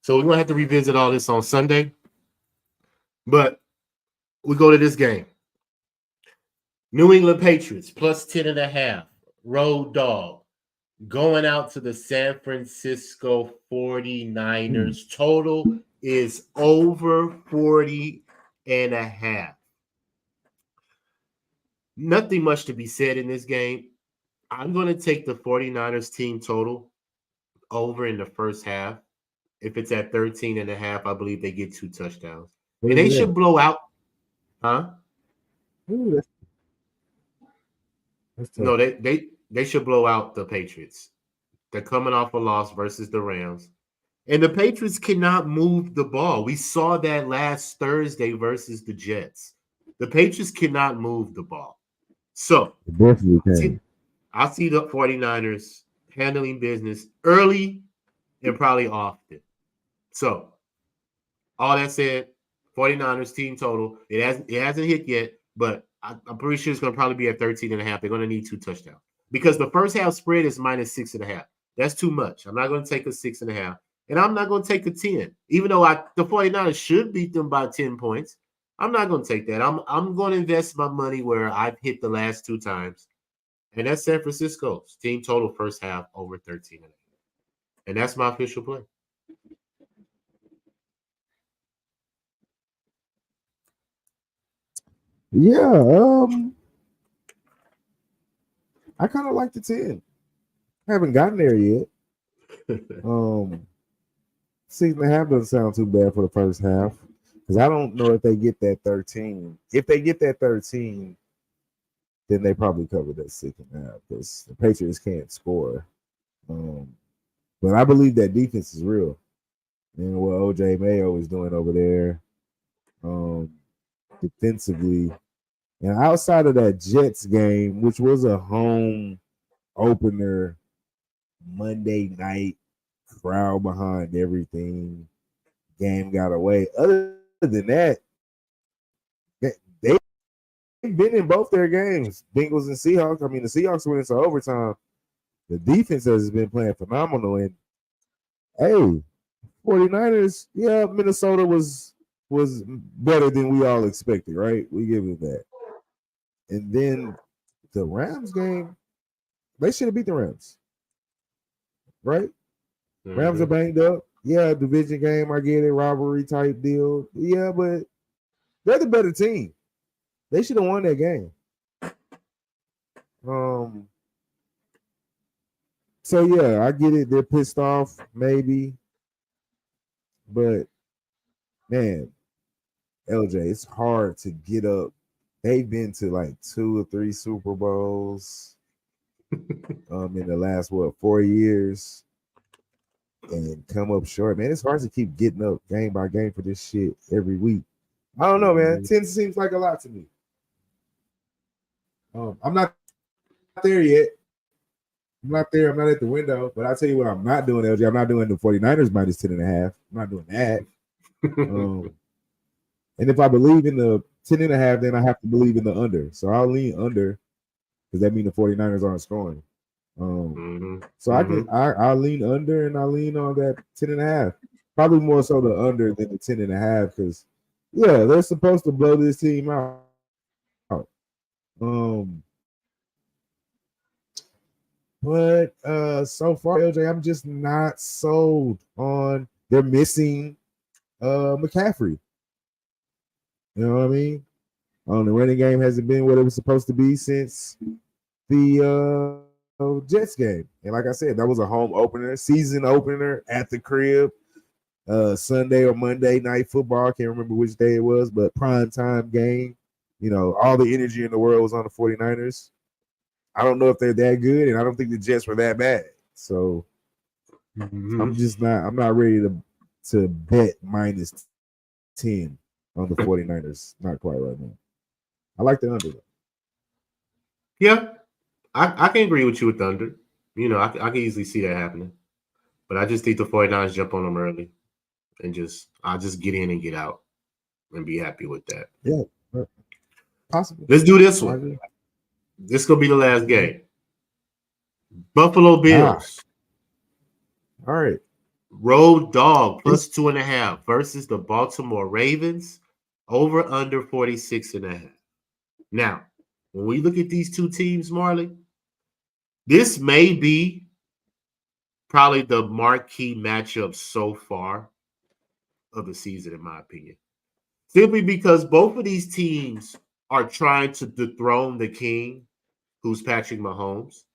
So we're gonna have to revisit all this on Sunday. But we go to this game. New England Patriots plus 10.5. Road dog. Going out to the San Francisco 49ers. Total is over 40.5. Nothing much to be said in this game. I'm going to take the 49ers team total over in the first half. If it's at 13.5, I believe they get 2 touchdowns. And they should blow out. Huh? Ooh, that's tough. No, they should blow out the Patriots. They're coming off a loss versus the Rams. And the Patriots cannot move the ball. We saw that last Thursday versus the Jets. The Patriots cannot move the ball. So Definitely can. I see the 49ers handling business early and probably often. So all that said, 49ers team total. It hasn't hit yet, but I'm pretty sure it's going to probably be at 13.5. They're going to need 2 touchdowns because the first half spread is minus 6.5. That's too much. I'm not going to take a 6.5, and I'm not going to take a 10. Even though the 49ers should beat them by 10 points, I'm not going to take that. I'm going to invest my money where I've hit the last 2 times, and that's San Francisco's team total first half over 13.5. And that's my official play. Yeah, I kind of like the 10. I haven't gotten there yet. 6.5 doesn't sound too bad for the first half because I don't know if they get that 13. If they get that 13, then they probably cover that 6.5 because the Patriots can't score. But I believe that defense is real. And what OJ Mayo is doing over there defensively. And outside of that Jets game, which was a home opener, Monday night, crowd behind everything, game got away. Other than that, they've been in both their games, Bengals and Seahawks. I mean, the Seahawks went into overtime. The defense has been playing phenomenal. And hey, 49ers, yeah, Minnesota was better than we all expected, right? We give it that. And then the Rams game, they should have beat the Rams, right? Mm-hmm. Rams are banged up. Yeah, division game, I get it, rivalry type deal. Yeah, but they're the better team. They should have won that game. So yeah, I get it. They're pissed off, maybe. But man, LJ, it's hard to get up. They've been to like 2 or 3 Super Bowls in the last 4 years and come up short. Man, it's hard to keep getting up game by game for this shit every week. I don't know, man. 10 seems like a lot to me. I'm not there yet. I'm not there. I'm not at the window. But I'll tell you what I'm not doing, LJ. I'm not doing the 49ers minus 10.5. I'm not doing that. And if I believe in the 10.5, then I have to believe in the under. So I'll lean under because that means the 49ers aren't scoring. So I'll lean under and I'll lean on that 10.5. Probably more so the under than the 10.5 because yeah, they're supposed to blow this team out. But so far, LJ, I'm just not sold on they're missing McCaffrey. You know what I mean? The running game hasn't been what it was supposed to be since the Jets game. And like I said, that was a home opener, season opener at the crib. Sunday or Monday night football. I can't remember which day it was, but prime time game. You know, all the energy in the world was on the 49ers. I don't know if they're that good, and I don't think the Jets were that bad. So I'm not ready to bet minus 10 on the 49ers. Not quite right now. I like the under. Yeah, I can agree with you with the under. You know, I can easily see that happening. But I just think the 49ers jump on them early and I'll just get in and get out and be happy with that. Yeah, possible. Let's do this one. This is going to be the last game. Buffalo Bills. All right. Road dog plus 2.5 versus the Baltimore Ravens over under 46.5. Now, when we look at these two teams, Marley, this may be probably the marquee matchup so far of the season, in my opinion. Simply because both of these teams are trying to dethrone the king, who's Patrick Mahomes.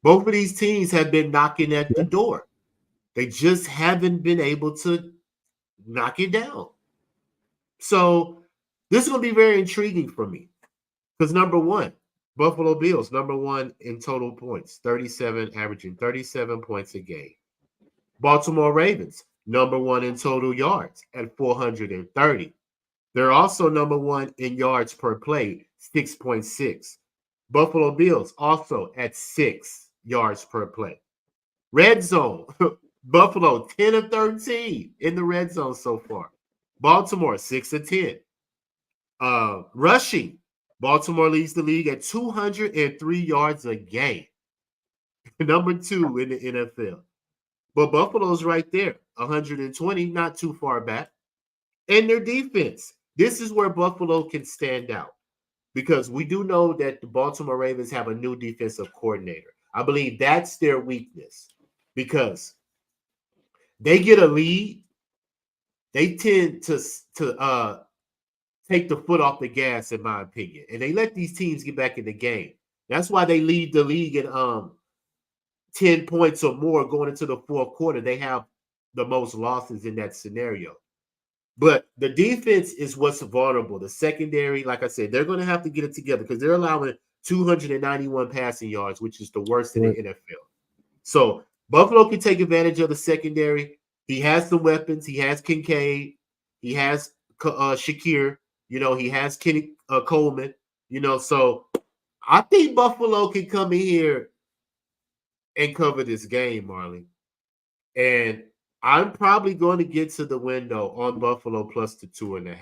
Both of these teams have been knocking at the door. They just haven't been able to knock it down. So this is going to be very intriguing for me. Because number one, Buffalo Bills, number one in total points, averaging 37 points a game. Baltimore Ravens, number one in total yards at 430. They're also number one in yards per play, 6.6. Buffalo Bills also at 6 yards per play. Red zone, Buffalo 10 of 13 in the red zone so far. Baltimore 6 of 10. Rushing, Baltimore leads the league at 203 yards a game. Number 2 in the NFL. But Buffalo's right there, 120, not too far back. And their defense, this is where Buffalo can stand out. Because we do know that the Baltimore Ravens have a new defensive coordinator. I believe that's their weakness. Because they get a lead, they tend to take the foot off the gas, in my opinion. And they let these teams get back in the game. That's why they lead the league in 10 points or more going into the fourth quarter. They have the most losses in that scenario. But the defense is what's vulnerable. The secondary, like I said, they're going to have to get it together because they're allowing 291 passing yards, which is the worst in the NFL. So Buffalo can take advantage of the secondary. He has some weapons. He has Kincaid. He has Shakir. You know, he has Kenny Coleman. You know, so I think Buffalo can come in here and cover this game, Marley. And I'm probably going to get to the window on Buffalo plus the 2.5.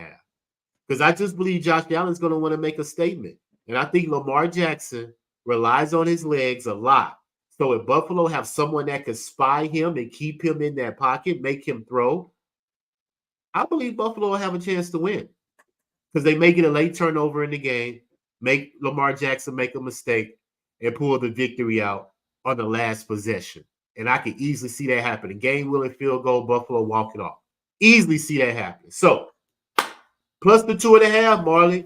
Because I just believe Josh Allen's going to want to make a statement. And I think Lamar Jackson relies on his legs a lot. So if Buffalo have someone that can spy him and keep him in that pocket, make him throw, I believe Buffalo will have a chance to win. Because they may get a late turnover in the game, make Lamar Jackson make a mistake, and pull the victory out on the last possession. And I can easily see that happening. Game-winning field goal, Buffalo walking off. Easily see that happening. So, plus the 2.5, Marley,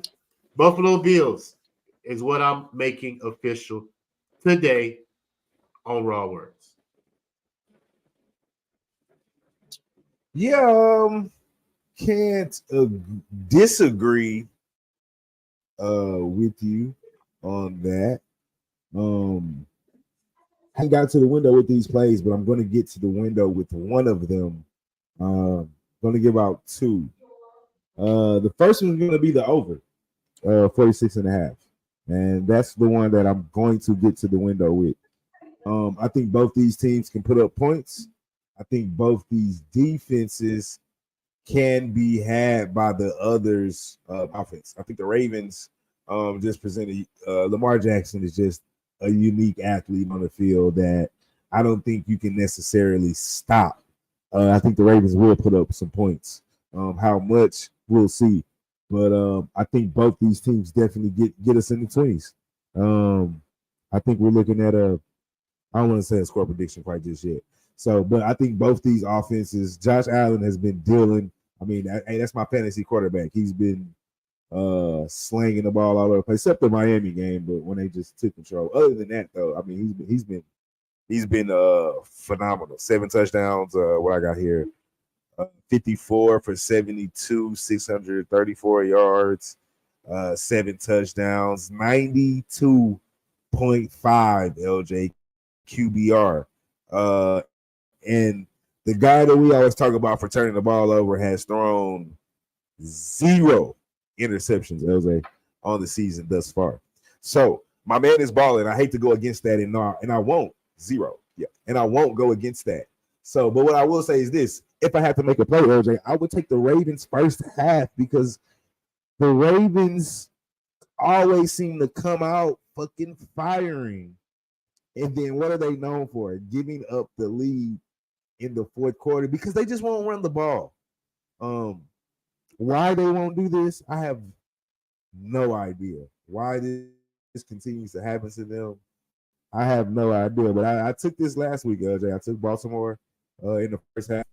Buffalo Bills is what I'm making official today on Raw Words. Yeah, can't disagree with you on that. I got to the window with these plays, but I'm going to get to the window with one of them. Going to give out two. The first one is going to be the over, 46.5. And that's the one that I'm going to get to the window with. I think both these teams can put up points. I think both these defenses can be had by the others' offense. I think the Ravens just presented Lamar Jackson is just a unique athlete on the field that I don't think you can necessarily stop. I think the Ravens will put up some points. How much, we'll see. But I think both these teams definitely get us in the 20s. I think we're looking at I don't want to say a score prediction quite just yet. So, but I think both these offenses, Josh Allen has been dealing. I mean, that's my fantasy quarterback. He's been slanging the ball all over the place, except the Miami game, but when they just took control. Other than that, though, I mean, he's been phenomenal. 7 touchdowns. What I got here, 54 for 72, 634 yards, 7 touchdowns, 92.5 LJ QBR. And the guy that we always talk about for turning the ball over has thrown 0 interceptions, LJ, on the season thus far. So my man is balling. I hate to go against that, and I won't. 0. Yeah. And I won't go against that. So, but what I will say is this: if I had to make a play, LJ, I would take the Ravens first half because the Ravens always seem to come out fucking firing. And then what are they known for? Giving up the lead in the fourth quarter because they just won't run the ball. Why they won't do this, I have no idea. Why this continues to happen to them, I have no idea. But I took this last week, LJ. I took Baltimore in the first half,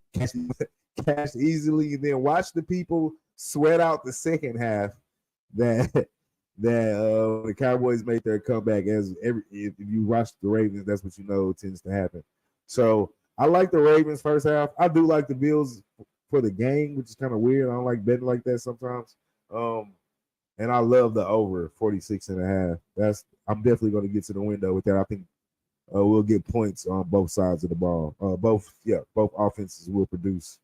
cashed easily, and then watched the people sweat out the second half. That the Cowboys made their comeback. If you watch the Ravens, that's what you know tends to happen. So I like the Ravens first half. I do like the Bills for the game, which is kind of weird. I don't like betting like that sometimes. And I love the over 46.5. I'm definitely going to get to the window with that. I think we'll get points on both sides of the ball. Both offenses will produce.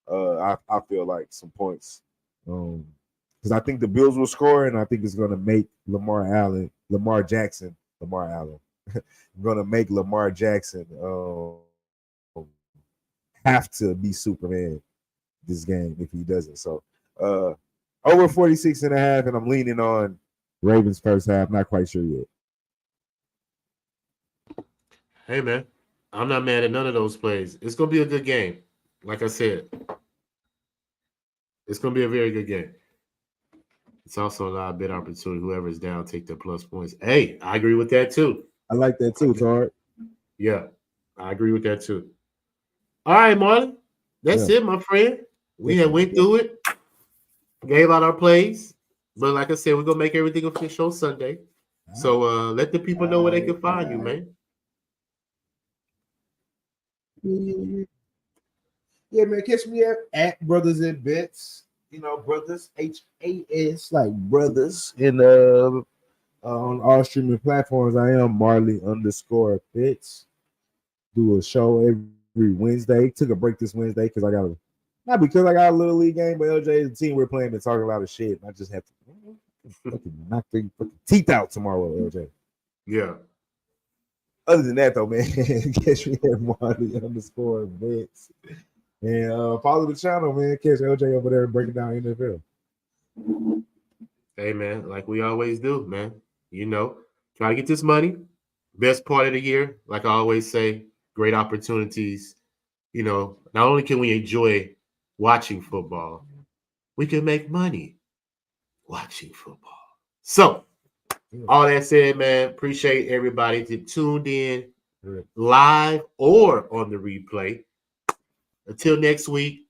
I feel like some points. Because I think the Bills will score, and I think it's going to make Lamar Jackson going to make Lamar Jackson have to be Superman this game if he doesn't. So over 46.5, and I'm leaning on Ravens first half. Not quite sure yet. Hey, man, I'm not mad at none of those plays. It's going to be a good game. Like I said, it's going to be a very good game. It's also a lot of bet opportunity. Whoever's down, take their plus points. Hey, I agree with that too. I like that too, Tard. Yeah, I agree with that too. All right, Marley. That's it, my friend. We had went through it, gave out our plays. But like I said, we're going to make everything official Sunday. So let the people know where they can find you, man. Yeah, man. Catch me at Brothers and Bets. You know, brothers, HAS, like brothers. And on all streaming platforms, I am Marley_Bets. Do a show every Wednesday. Took a break this Wednesday because I got a little league game, but LJ is the team we're playing and talking a lot of shit. I just have to knock their teeth out tomorrow, LJ. Yeah. Other than that, though, man, catch me at Marley_Bets. And follow the channel, man. Catch LJ over there breaking down NFL. Hey, man, like we always do, man. You know, try to get this money. Best part of the year, like I always say, great opportunities. You know, not only can we enjoy watching football, we can make money watching football. So, all that said, man, appreciate everybody that tuned in live or on the replay. Until next week,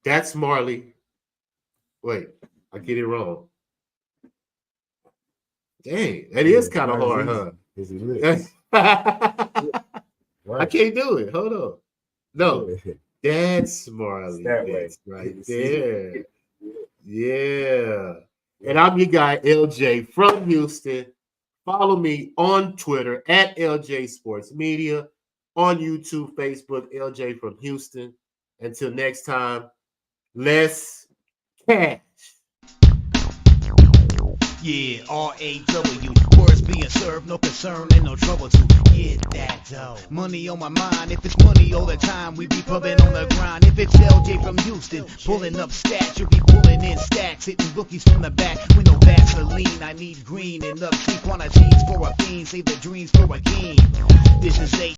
that's Marley. Wait, I get it wrong. Dang, that is kind of hard, huh? I can't do it. Hold on. No, that's Marley. That's right there. Yeah. And I'm your guy, LJ from Houston. Follow me on Twitter at LJ Sports Media. On YouTube, Facebook, LJ from Houston. Until next time, let's cash. Yeah, RAW. Words being served, no concern and no trouble to get that dough. Money on my mind, if it's money all the time, we be pumping on the grind. If it's LJ from Houston, pulling up stats, you'll be pulling in stacks, hitting rookies from the back with no Vaseline. I need green enough, see quantities for a fiend, save the dreams for a king. This is